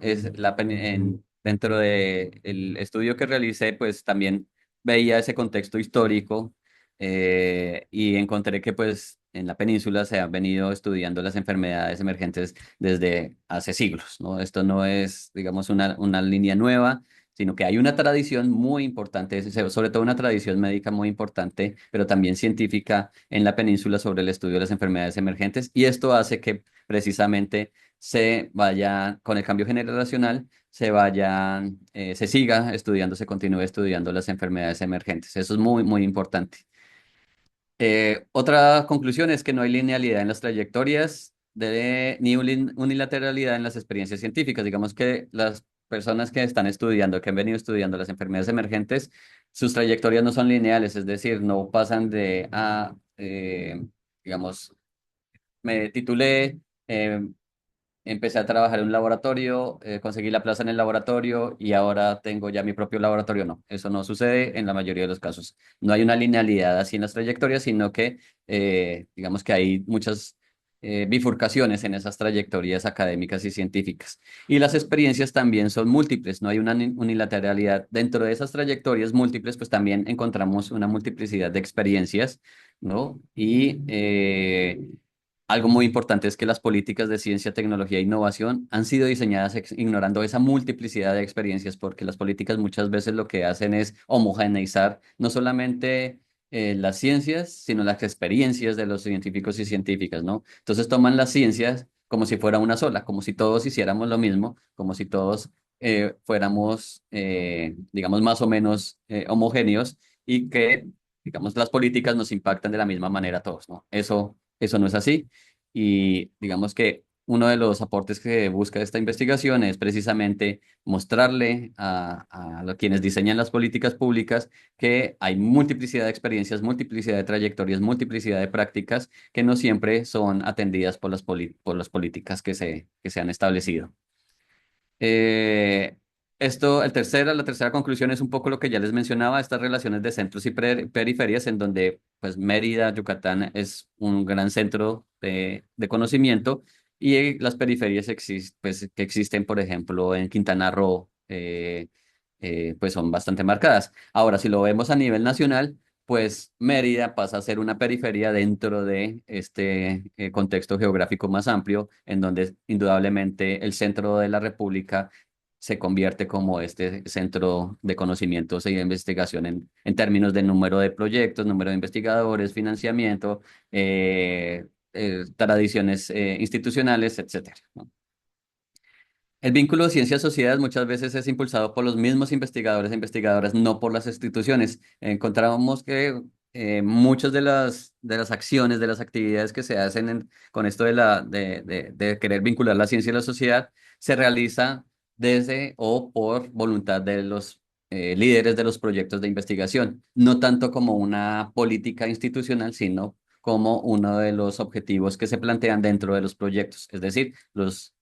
Dentro del estudio que realicé, pues también veía ese contexto histórico y encontré que pues en la península se han venido estudiando las enfermedades emergentes desde hace siglos, ¿no? Esto no es, digamos, una línea nueva, sino que hay una tradición muy importante, sobre todo una tradición médica muy importante, pero también científica en la península sobre el estudio de las enfermedades emergentes, y esto hace que precisamente se vaya, con el cambio generacional, se siga estudiando, se continúe estudiando las enfermedades emergentes. Eso es muy, muy importante. Otra conclusión es que no hay linealidad en las trayectorias ni unilateralidad en las experiencias científicas. Digamos que las personas que están estudiando, que han venido estudiando las enfermedades emergentes, sus trayectorias no son lineales, es decir, no pasan digamos, me titulé, empecé a trabajar en un laboratorio, conseguí la plaza en el laboratorio y ahora tengo ya mi propio laboratorio. No, eso no sucede en la mayoría de los casos. No hay una linealidad así en las trayectorias, sino que digamos que hay muchas bifurcaciones en esas trayectorias académicas y científicas. Y las experiencias también son múltiples, no hay una unilateralidad. Dentro de esas trayectorias múltiples, pues también encontramos una multiplicidad de experiencias, ¿no? Y algo muy importante es que las políticas de ciencia, tecnología e innovación han sido diseñadas ignorando esa multiplicidad de experiencias, porque las políticas muchas veces lo que hacen es homogeneizar no solamente las ciencias, sino las experiencias de los científicos y científicas, ¿no? Entonces toman las ciencias como si fuera una sola, como si todos hiciéramos lo mismo, como si todos fuéramos, digamos, más o menos homogéneos y que, digamos, las políticas nos impactan de la misma manera a todos, ¿no? Eso no es así. Y digamos que uno de los aportes que busca esta investigación es precisamente mostrarle a quienes diseñan las políticas públicas que hay multiplicidad de experiencias, multiplicidad de trayectorias, multiplicidad de prácticas que no siempre son atendidas por las políticas que se han establecido. Eh, la tercera conclusión es un poco lo que ya les mencionaba, estas relaciones de centros y periferias, en donde pues Mérida, Yucatán es un gran centro de conocimiento y las periferias pues, que existen, por ejemplo, en Quintana Roo, pues son bastante marcadas. Ahora, si lo vemos a nivel nacional, pues Mérida pasa a ser una periferia dentro de este contexto geográfico más amplio, en donde indudablemente el centro de la República se convierte como este centro de conocimientos y de investigación en términos de número de proyectos, número de investigadores, financiamiento, tradiciones institucionales, etcétera, ¿no? El vínculo de ciencia-sociedad muchas veces es impulsado por los mismos investigadores e investigadoras, no por las instituciones. Encontramos que muchas de las acciones, de las actividades que se hacen con esto de querer vincular la ciencia y la sociedad, se realiza desde o por voluntad de los líderes de los proyectos de investigación, no tanto como una política institucional, sino como uno de los objetivos que se plantean dentro de los proyectos. Es decir,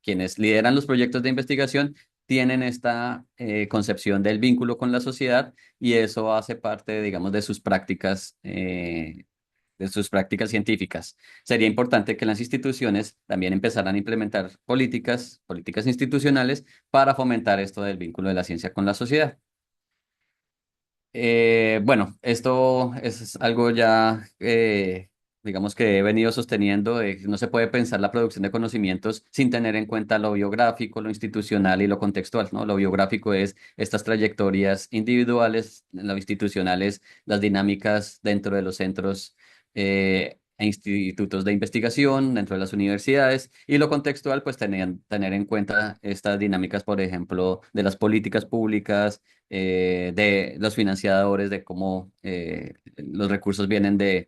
quienes lideran los proyectos de investigación tienen esta concepción del vínculo con la sociedad y eso hace parte, digamos, de sus prácticas de sus prácticas científicas. Sería importante que las instituciones también empezaran a implementar políticas institucionales para fomentar esto del vínculo de la ciencia con la sociedad. Bueno, esto es algo ya, digamos que he venido sosteniendo, no se puede pensar la producción de conocimientos sin tener en cuenta lo biográfico, lo institucional y lo contextual, ¿no? Lo biográfico es estas trayectorias individuales, lo institucional es las dinámicas dentro de los centros e institutos de investigación, dentro de las universidades, y lo contextual, pues tener en cuenta estas dinámicas, por ejemplo, de las políticas públicas, de los financiadores, de cómo los recursos vienen de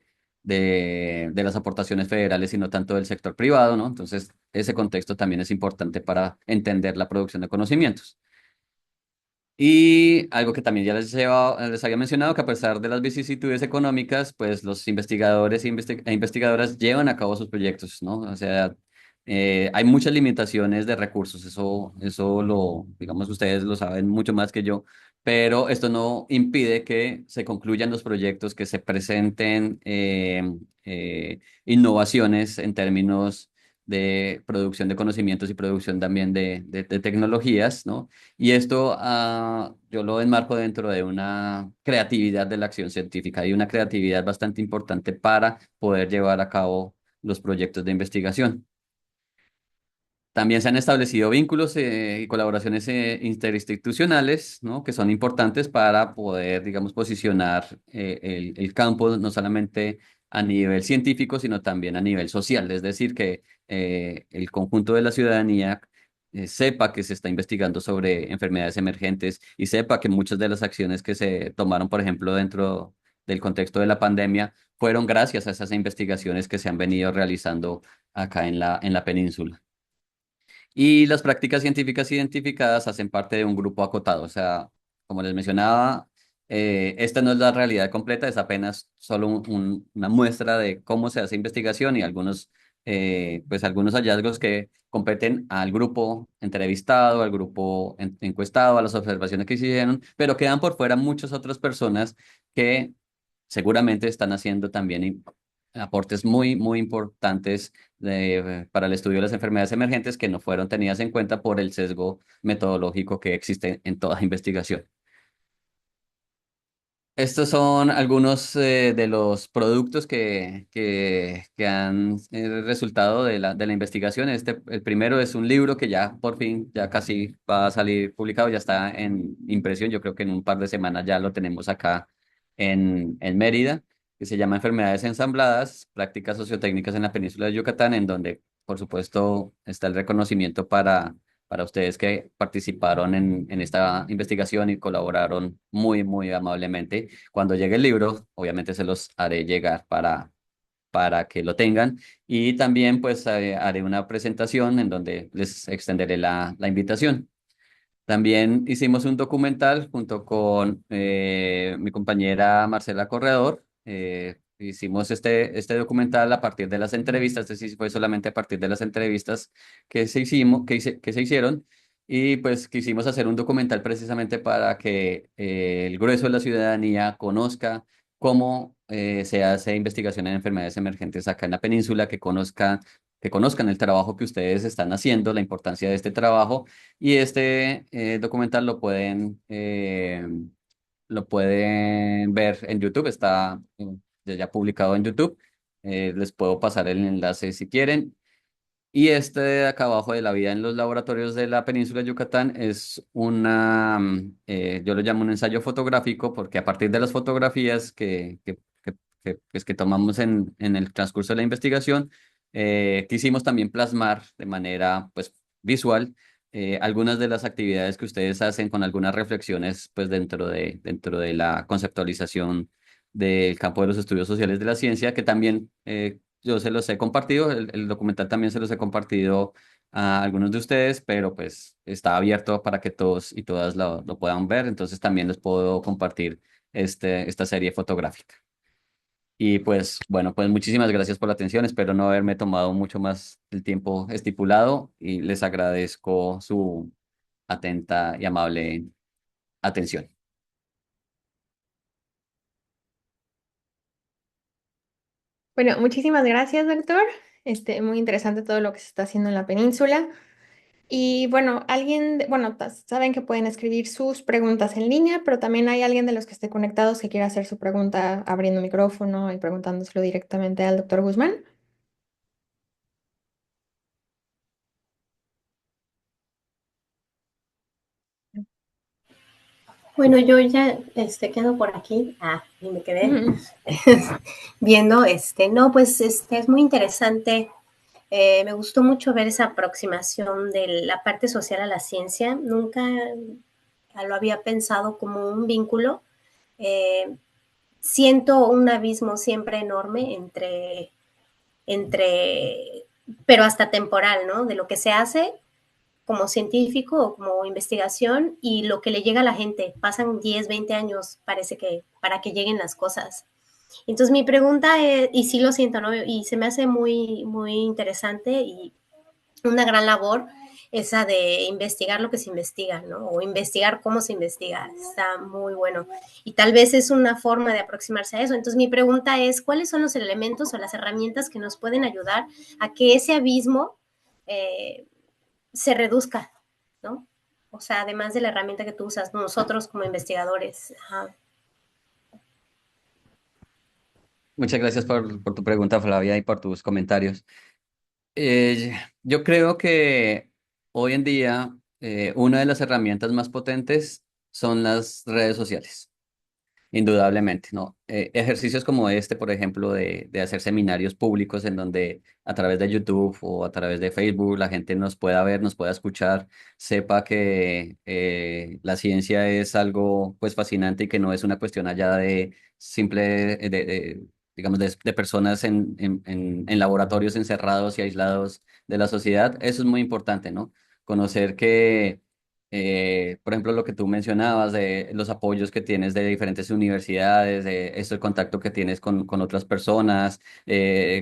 las aportaciones federales y no tanto del sector privado, ¿no? Entonces, ese contexto también es importante para entender la producción de conocimientos. Y algo que también ya les había mencionado, que a pesar de las vicisitudes económicas, pues los investigadores e investigadoras llevan a cabo sus proyectos, ¿no? O sea, hay muchas limitaciones de recursos, digamos, ustedes lo saben mucho más que yo, pero esto no impide que se concluyan los proyectos, que se presenten innovaciones en términos de producción de conocimientos y producción también de tecnologías, ¿no? Y esto yo lo enmarco dentro de una creatividad de la acción científica y una creatividad bastante importante para poder llevar a cabo los proyectos de investigación. También se han establecido vínculos y colaboraciones interinstitucionales, ¿no? Que son importantes para poder, digamos, posicionar el campo no solamente a nivel científico, sino también a nivel social. Es decir, que el conjunto de la ciudadanía sepa que se está investigando sobre enfermedades emergentes y sepa que muchas de las acciones que se tomaron, por ejemplo, dentro del contexto de la pandemia, fueron gracias a esas investigaciones que se han venido realizando acá en la península. Y las prácticas científicas identificadas hacen parte de un grupo acotado. O sea, como les mencionaba, esta no es la realidad completa, es apenas solo una muestra de cómo se hace investigación y pues algunos hallazgos que competen al grupo entrevistado, al grupo encuestado, a las observaciones que hicieron, pero quedan por fuera muchas otras personas que seguramente están haciendo también aportes muy, muy importantes para el estudio de las enfermedades emergentes que no fueron tenidas en cuenta por el sesgo metodológico que existe en toda investigación. Estos son algunos de los productos que han resultado de la investigación. El primero es un libro que ya por fin, ya casi va a salir publicado, ya está en impresión. Yo creo que en un par de semanas ya lo tenemos acá en Mérida, que se llama Enfermedades ensambladas, prácticas sociotécnicas en la península de Yucatán, en donde, por supuesto, está el reconocimiento para ustedes que participaron en esta investigación y colaboraron muy, muy amablemente. Cuando llegue el libro, obviamente se los haré llegar para que lo tengan y también pues haré una presentación en donde les extenderé la invitación. También hicimos un documental junto con mi compañera Marcela Corredor. Hicimos este documental a partir de las entrevistas, es decir, fue solamente a partir de las entrevistas que se hicieron. Y pues quisimos hacer un documental precisamente para que el grueso de la ciudadanía conozca cómo se hace investigación en enfermedades emergentes acá en la península, que conozcan el trabajo que ustedes están haciendo, la importancia de este trabajo y este documental lo pueden ver en YouTube, está ya publicado en YouTube. Les puedo pasar el enlace si quieren. Y este de acá abajo de la vida en los laboratorios de la península de Yucatán es yo lo llamo un ensayo fotográfico porque a partir de las fotografías pues, que tomamos en el transcurso de la investigación, quisimos también plasmar de manera pues, visual algunas de las actividades que ustedes hacen con algunas reflexiones pues, dentro de la conceptualización del campo de los estudios sociales de la ciencia, que también yo se los he compartido, el documental también se los he compartido a algunos de ustedes, pero pues está abierto para que todos y todas lo puedan ver, entonces también les puedo compartir esta serie fotográfica. Y pues bueno, pues muchísimas gracias por la atención, espero no haberme tomado mucho más el tiempo estipulado y les agradezco su atenta y amable atención. Bueno, muchísimas gracias, doctor. Muy interesante todo lo que se está haciendo en la península. Y bueno, saben que pueden escribir sus preguntas en línea, pero también hay alguien de los que esté conectados que quiera hacer su pregunta abriendo micrófono y preguntándoselo directamente al doctor Guzmán. Bueno, yo ya quedo por aquí. Y me quedé viendo, no, pues es muy interesante. Me gustó mucho ver esa aproximación de la parte social a la ciencia. Nunca lo había pensado como un vínculo. Eh, Siento un abismo siempre enorme entre, pero hasta temporal, ¿no? De lo que se hace como científico o como investigación y lo que le llega a la gente. Pasan 10, 20 años, parece que, para que lleguen las cosas. Entonces mi pregunta es, y sí lo siento, ¿no? Y se me hace muy, muy interesante y una gran labor esa de investigar lo que se investiga, ¿no? O investigar cómo se investiga. Está muy bueno. Y tal vez es una forma de aproximarse a eso. Entonces mi pregunta es, ¿cuáles son los elementos o las herramientas que nos pueden ayudar a que ese abismo eh, se reduzca, ¿no? O sea, además de la herramienta que tú usas, nosotros como investigadores. Ajá. Muchas gracias por tu pregunta, Flavia, y por tus comentarios. Eh, yo creo que hoy en día una de las herramientas más potentes son las redes sociales. Indudablemente, ¿no? Ejercicios como este, por ejemplo, de hacer seminarios públicos en donde a través de YouTube o a través de Facebook la gente nos pueda ver, nos pueda escuchar, sepa que la ciencia es algo pues fascinante y que no es una cuestión allá de simple, digamos, de personas en laboratorios encerrados y aislados de la sociedad. Eso es muy importante, ¿no? Conocer que por ejemplo, lo que tú mencionabas de los apoyos que tienes de diferentes universidades, de esto, el contacto que tienes con otras personas,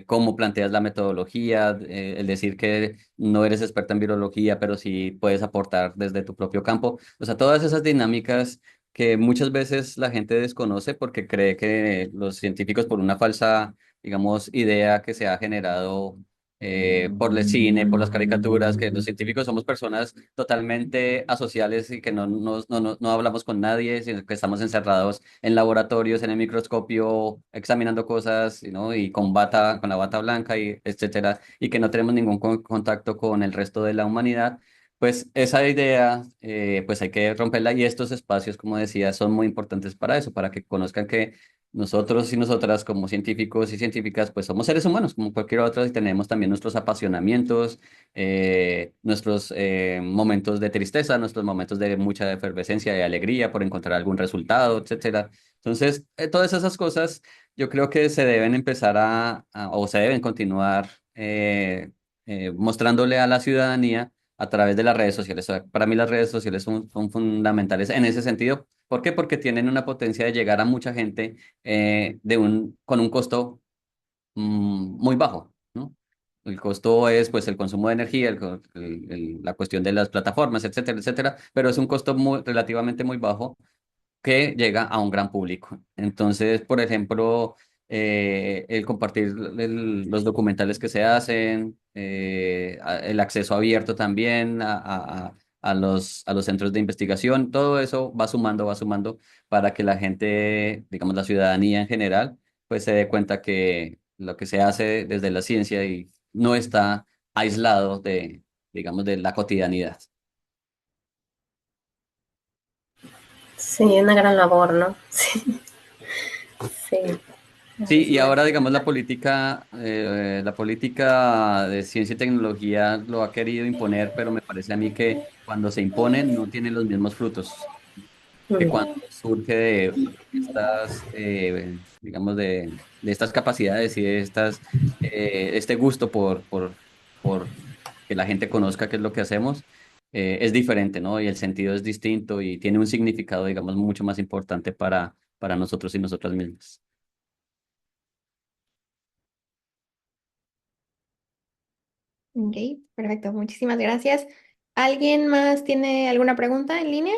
cómo planteas la metodología, el decir que no eres experta en virología, pero sí puedes aportar desde tu propio campo. O sea, todas esas dinámicas que muchas veces la gente desconoce porque cree que los científicos, por una falsa, digamos, idea que se ha generado por el cine, por las caricaturas, que los científicos somos personas totalmente asociales y que no hablamos con nadie, sino que estamos encerrados en laboratorios, en el microscopio, examinando cosas, ¿no? Y con la bata blanca, y etcétera, y que no tenemos ningún contacto con el resto de la humanidad. Pues esa idea, pues hay que romperla y estos espacios, como decía, son muy importantes para eso, para que conozcan que nosotros y nosotras como científicos y científicas, pues somos seres humanos como cualquier otro y tenemos también nuestros apasionamientos, nuestros momentos de tristeza, nuestros momentos de mucha efervescencia y alegría por encontrar algún resultado, etcétera. Entonces, todas esas cosas yo creo que se deben empezar o se deben continuar mostrándole a la ciudadanía a través de las redes sociales. O sea, para mí las redes sociales son fundamentales en ese sentido. ¿Por qué? Porque tienen una potencia de llegar a mucha gente con un costo muy bajo, ¿no? El costo es pues el consumo de energía, la cuestión de las plataformas, etcétera, etcétera, pero es un costo relativamente muy bajo que llega a un gran público. Entonces, por ejemplo, el compartir los documentales que se hacen, el acceso abierto también a los centros de investigación, todo eso va sumando para que la gente, digamos, la ciudadanía en general, pues se dé cuenta que lo que se hace desde la ciencia y no está aislado digamos, de la cotidianidad. Sí, una gran labor, ¿no? Sí, sí. Sí, y ahora digamos la política de ciencia y tecnología lo ha querido imponer, pero me parece a mí que cuando se imponen no tienen los mismos frutos que cuando surge de estas, digamos, de estas capacidades y de este gusto por que la gente conozca qué es lo que hacemos, es diferente, ¿no? Y el sentido es distinto y tiene un significado, digamos, mucho más importante para nosotros y nosotras mismas. Ok, perfecto. Muchísimas gracias. ¿Alguien más tiene alguna pregunta en línea?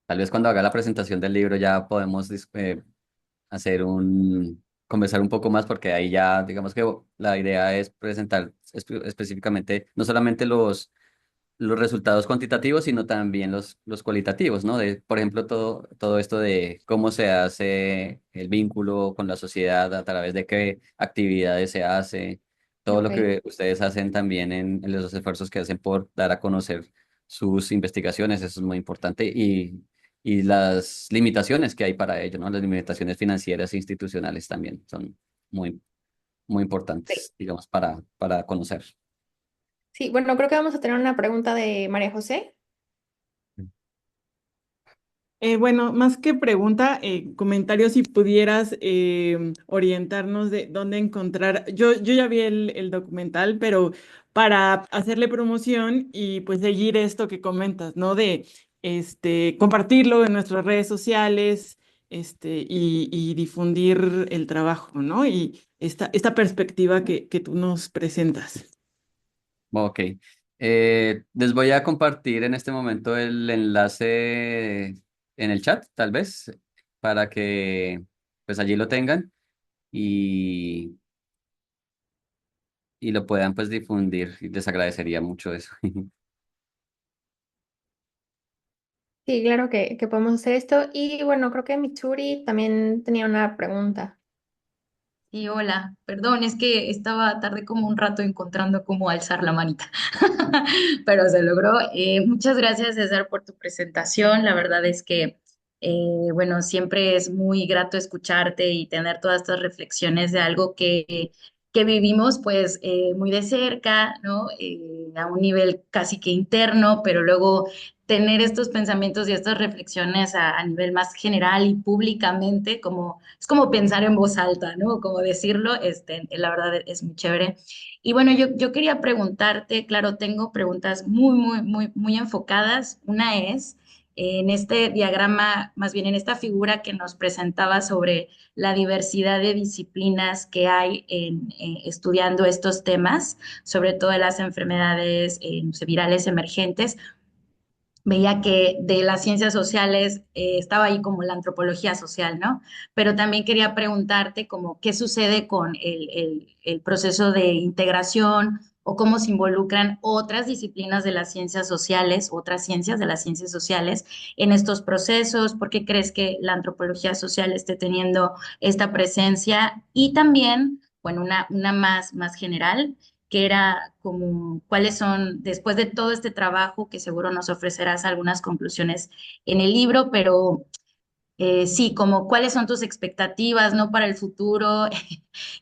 Tal vez cuando haga la presentación del libro ya podemos hacer conversar un poco más porque ahí ya, digamos que la idea es presentar específicamente no solamente los resultados cuantitativos, sino también los cualitativos, ¿no? De, por ejemplo, todo esto de cómo se hace el vínculo con la sociedad, a través de qué actividades se hace, todo lo Ok. que ustedes hacen también en los esfuerzos que hacen por dar a conocer sus investigaciones, eso es muy importante, y las limitaciones que hay para ello, ¿no? Las limitaciones financieras e institucionales también son muy, muy Sí. importantes, digamos, para conocer. Sí, bueno, creo que vamos a tener una pregunta de María José. Bueno, más que pregunta, comentario si pudieras orientarnos de dónde encontrar. Yo ya vi el documental, pero para hacerle promoción y pues seguir esto que comentas, ¿no? De compartirlo en nuestras redes sociales, y difundir el trabajo, ¿no? Y esta perspectiva que tú nos presentas. Ok. Les voy a compartir en este momento el enlace en el chat, tal vez, para que pues allí lo tengan y, y lo puedan pues difundir. Y les agradecería mucho eso. Sí, claro que podemos hacer esto. Y bueno, creo que Mitsuri también tenía una pregunta. Sí, hola, perdón, es que estaba tarde como un rato encontrando cómo alzar la manita, pero se logró. Muchas gracias, César, por tu presentación. La verdad es que, bueno, siempre es muy grato escucharte y tener todas estas reflexiones de algo que vivimos pues muy de cerca, ¿no? A un nivel casi que interno, pero luego tener estos pensamientos y estas reflexiones a nivel más general y públicamente, como es como pensar en voz alta, ¿no? Como decirlo, la verdad es muy chévere. Y bueno, yo quería preguntarte, claro, tengo preguntas muy enfocadas. Una es, en este diagrama, más bien en esta figura que nos presentaba sobre la diversidad de disciplinas que hay estudiando estos temas, sobre todo las enfermedades no sé, virales emergentes, veía que de las ciencias sociales estaba ahí como la antropología social, ¿no? Pero también quería preguntarte como qué sucede con el proceso de integración o cómo se involucran otras disciplinas de las ciencias sociales, otras ciencias de las ciencias sociales en estos procesos, por qué crees que la antropología social esté teniendo esta presencia y también, bueno, una más general que era como cuáles son, después de todo este trabajo, que seguro nos ofrecerás algunas conclusiones en el libro, pero sí, como cuáles son tus expectativas, ¿no? Para el futuro.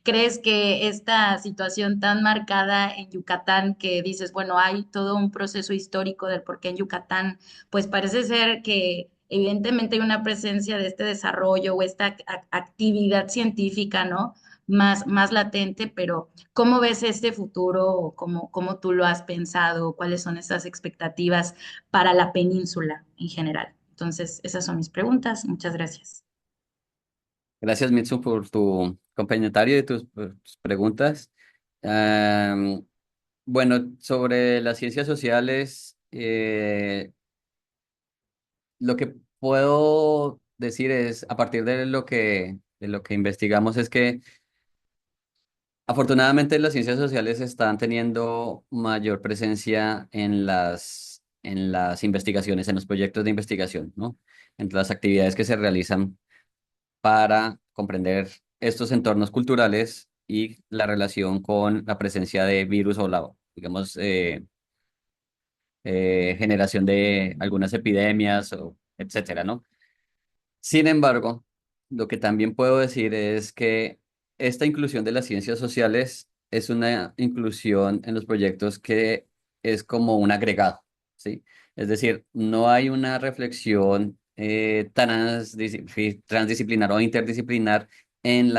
¿Crees que esta situación tan marcada en Yucatán, que dices, bueno, hay todo un proceso histórico del por qué en Yucatán, pues parece ser que evidentemente hay una presencia de este desarrollo o esta actividad científica, ¿no? Más latente, pero ¿cómo ves este futuro o cómo tú lo has pensado? ¿Cuáles son estas expectativas para la península en general? Entonces, esas son mis preguntas. Muchas gracias. Gracias, Mitsu, por tu comentario y tus preguntas. Am, bueno, sobre las ciencias sociales, lo que puedo decir es, a partir de lo que investigamos, es que afortunadamente las ciencias sociales están teniendo mayor presencia en las investigaciones, en los proyectos de investigación, ¿no? En las actividades que se realizan para comprender estos entornos culturales y la relación con la presencia de virus o digamos, generación de algunas epidemias o etcétera, ¿no? Sin embargo, lo que también puedo decir es que esta inclusión de las ciencias sociales es una inclusión en los proyectos que es como un agregado, ¿sí? Es decir, no hay una reflexión transdisciplinar o interdisciplinar en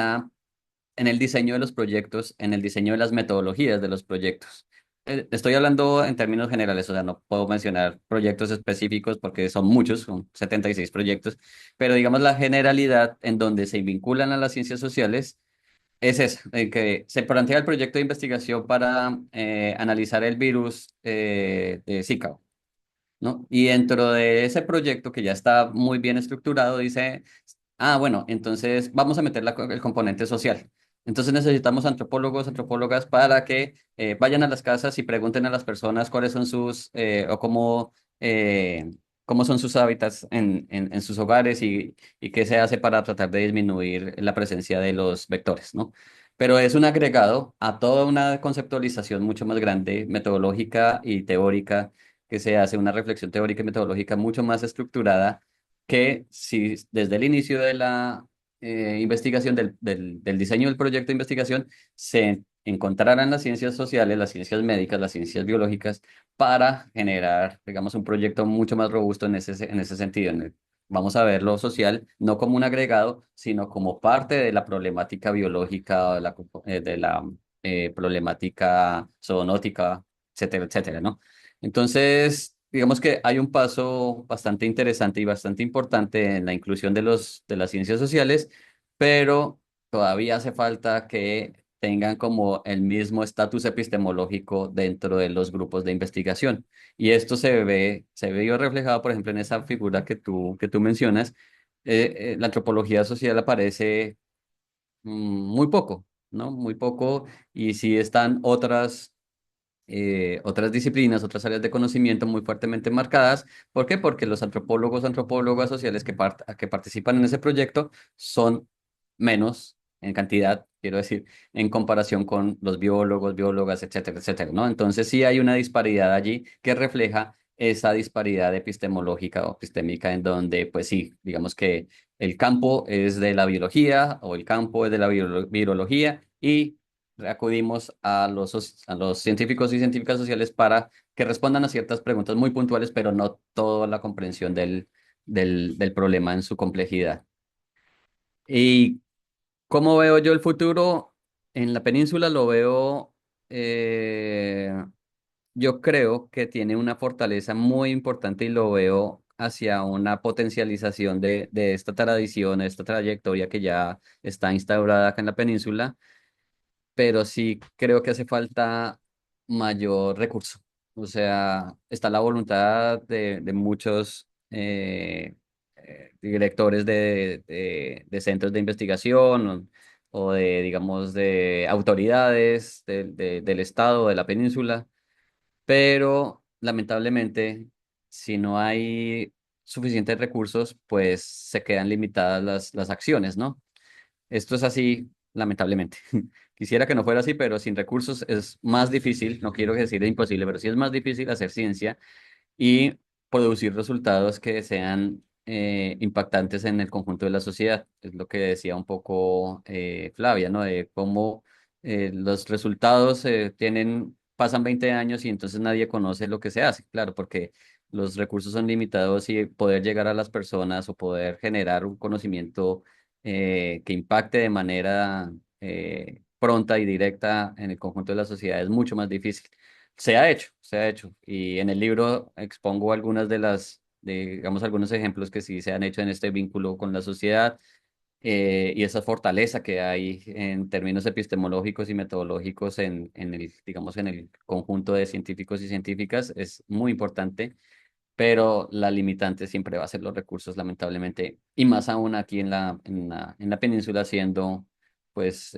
en el diseño de los proyectos, en el diseño de las metodologías de los proyectos. Estoy hablando en términos generales, o sea, no puedo mencionar proyectos específicos porque son muchos, son 76 proyectos, pero digamos la generalidad en donde se vinculan a las ciencias sociales es esa, en que se plantea el proyecto de investigación para analizar el virus de Zika, ¿no? Y dentro de ese proyecto que ya está muy bien estructurado, dice, Bueno, entonces vamos a meter el componente social. Entonces necesitamos antropólogos, antropólogas para que vayan a las casas y pregunten a las personas cuáles son cómo son sus hábitats en sus hogares y qué se hace para tratar de disminuir la presencia de los vectores, ¿no? Pero es un agregado a toda una conceptualización mucho más grande, metodológica y teórica, que se hace una reflexión teórica y metodológica mucho más estructurada que si desde el inicio de la investigación, del diseño del proyecto de investigación, se encontraran las ciencias sociales, las ciencias médicas, las ciencias biológicas, para generar, digamos, un proyecto mucho más robusto en ese sentido. Vamos a ver lo social no como un agregado, sino como parte de la problemática biológica, de la problemática zoonótica, etcétera, etcétera, ¿no? Entonces, digamos que hay un paso bastante interesante y bastante importante en la inclusión de las ciencias sociales, pero todavía hace falta que tengan como el mismo estatus epistemológico dentro de los grupos de investigación. Y esto se ve reflejado, por ejemplo, en esa figura que tú mencionas. La antropología social aparece muy poco, ¿no? Muy poco, y sí están otras disciplinas, otras áreas de conocimiento muy fuertemente marcadas. ¿Por qué? Porque los antropólogos, antropólogas sociales que participan en ese proyecto son menos en cantidad, quiero decir, en comparación con los biólogos, biólogas, etcétera, etcétera, ¿no? Entonces sí hay una disparidad allí que refleja esa disparidad epistemológica o epistémica en donde, pues sí, digamos que el campo es de la biología o el campo es de la virología y acudimos a los científicos y científicas sociales para que respondan a ciertas preguntas muy puntuales, pero no toda la comprensión del problema en su complejidad. ¿Y cómo veo yo el futuro? En la península lo veo, eh, yo creo que tiene una fortaleza muy importante y lo veo hacia una potencialización de esta tradición, de esta trayectoria que ya está instaurada acá en la península, pero sí creo que hace falta mayor recurso. O sea, está la voluntad de muchos directores de centros de investigación o de, digamos, de autoridades del estado, de la península, pero lamentablemente, si no hay suficientes recursos, pues se quedan limitadas las acciones, ¿no? Esto es así, lamentablemente. Quisiera que no fuera así, pero sin recursos es más difícil, no quiero decir imposible, pero sí es más difícil hacer ciencia y producir resultados que sean impactantes en el conjunto de la sociedad. Es lo que decía un poco Flavia, ¿no? De cómo los resultados pasan 20 años y entonces nadie conoce lo que se hace. Claro, porque los recursos son limitados y poder llegar a las personas o poder generar un conocimiento que impacte de manera pronta y directa en el conjunto de la sociedad es mucho más difícil. Se ha hecho, se ha hecho. Y en el libro expongo digamos, algunos ejemplos que sí se han hecho en este vínculo con la sociedad y esa fortaleza que hay en términos epistemológicos y metodológicos digamos, en el conjunto de científicos y científicas es muy importante, pero la limitante siempre va a ser los recursos, lamentablemente, y más aún aquí en la península, siendo, pues,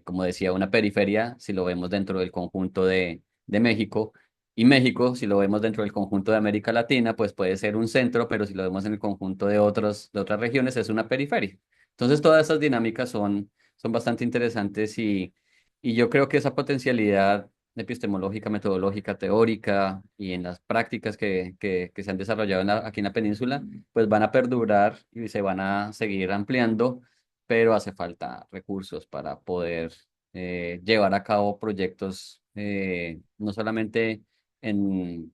como decía, una periferia, si lo vemos dentro del conjunto de México, y México, si lo vemos dentro del conjunto de América Latina, pues puede ser un centro, pero si lo vemos en el conjunto de otras regiones, es una periferia. Entonces, todas esas dinámicas son bastante interesantes y yo creo que esa potencialidad epistemológica, metodológica, teórica y en las prácticas que se han desarrollado aquí en la península, pues van a perdurar y se van a seguir ampliando, pero hace falta recursos para poder llevar a cabo proyectos no solamente en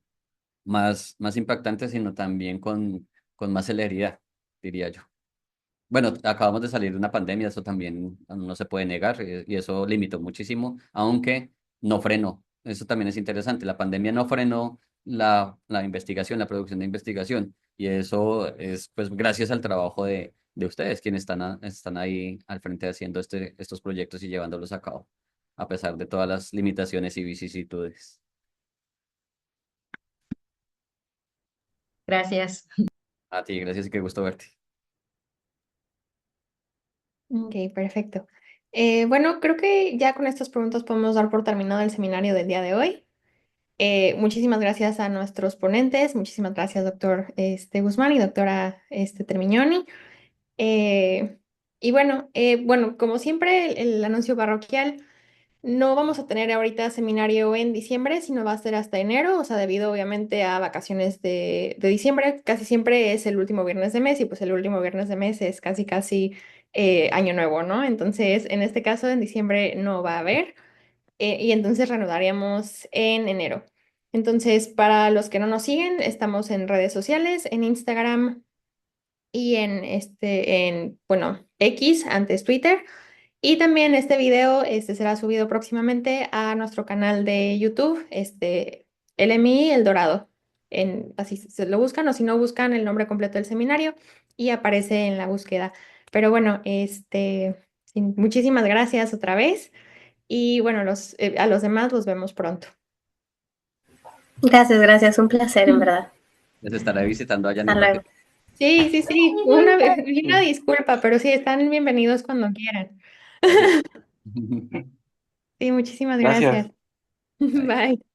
más impactantes, sino también con más celeridad, diría yo. Bueno, acabamos de salir de una pandemia, eso también no se puede negar y eso limitó muchísimo, aunque no frenó. Eso también es interesante. La pandemia no frenó la investigación, la producción de investigación y eso es pues gracias al trabajo de ustedes, quienes están ahí al frente haciendo estos proyectos y llevándolos a cabo, a pesar de todas las limitaciones y vicisitudes. Gracias. A ti, gracias y qué gusto verte. Ok, perfecto. Bueno, creo que ya con estas preguntas podemos dar por terminado el seminario del día de hoy. Muchísimas gracias a nuestros ponentes, muchísimas gracias, doctor Guzmán y doctora Termignoni. Eh, y bueno, como siempre, el anuncio parroquial. No vamos a tener ahorita seminario en diciembre, sino va a ser hasta enero, o sea, debido obviamente a vacaciones de diciembre. Casi siempre es el último viernes de mes y pues el último viernes de mes es casi año nuevo, ¿no? Entonces, en este caso, en diciembre no va a haber y entonces reanudaríamos en enero. Entonces, para los que no nos siguen, estamos en redes sociales, en Instagram y bueno, X, antes Twitter. Y también este video será subido próximamente a nuestro canal de YouTube, LMI El Dorado. Así se lo buscan o si no buscan el nombre completo del seminario y aparece en la búsqueda. Pero bueno, sí, muchísimas gracias otra vez y bueno, a los demás los vemos pronto. Gracias, un placer, en verdad. Les estaré visitando allá en Hasta luego. Ibagué. Sí, una disculpa, pero sí, están bienvenidos cuando quieran. Gracias. Sí, muchísimas Gracias. gracias. Bye.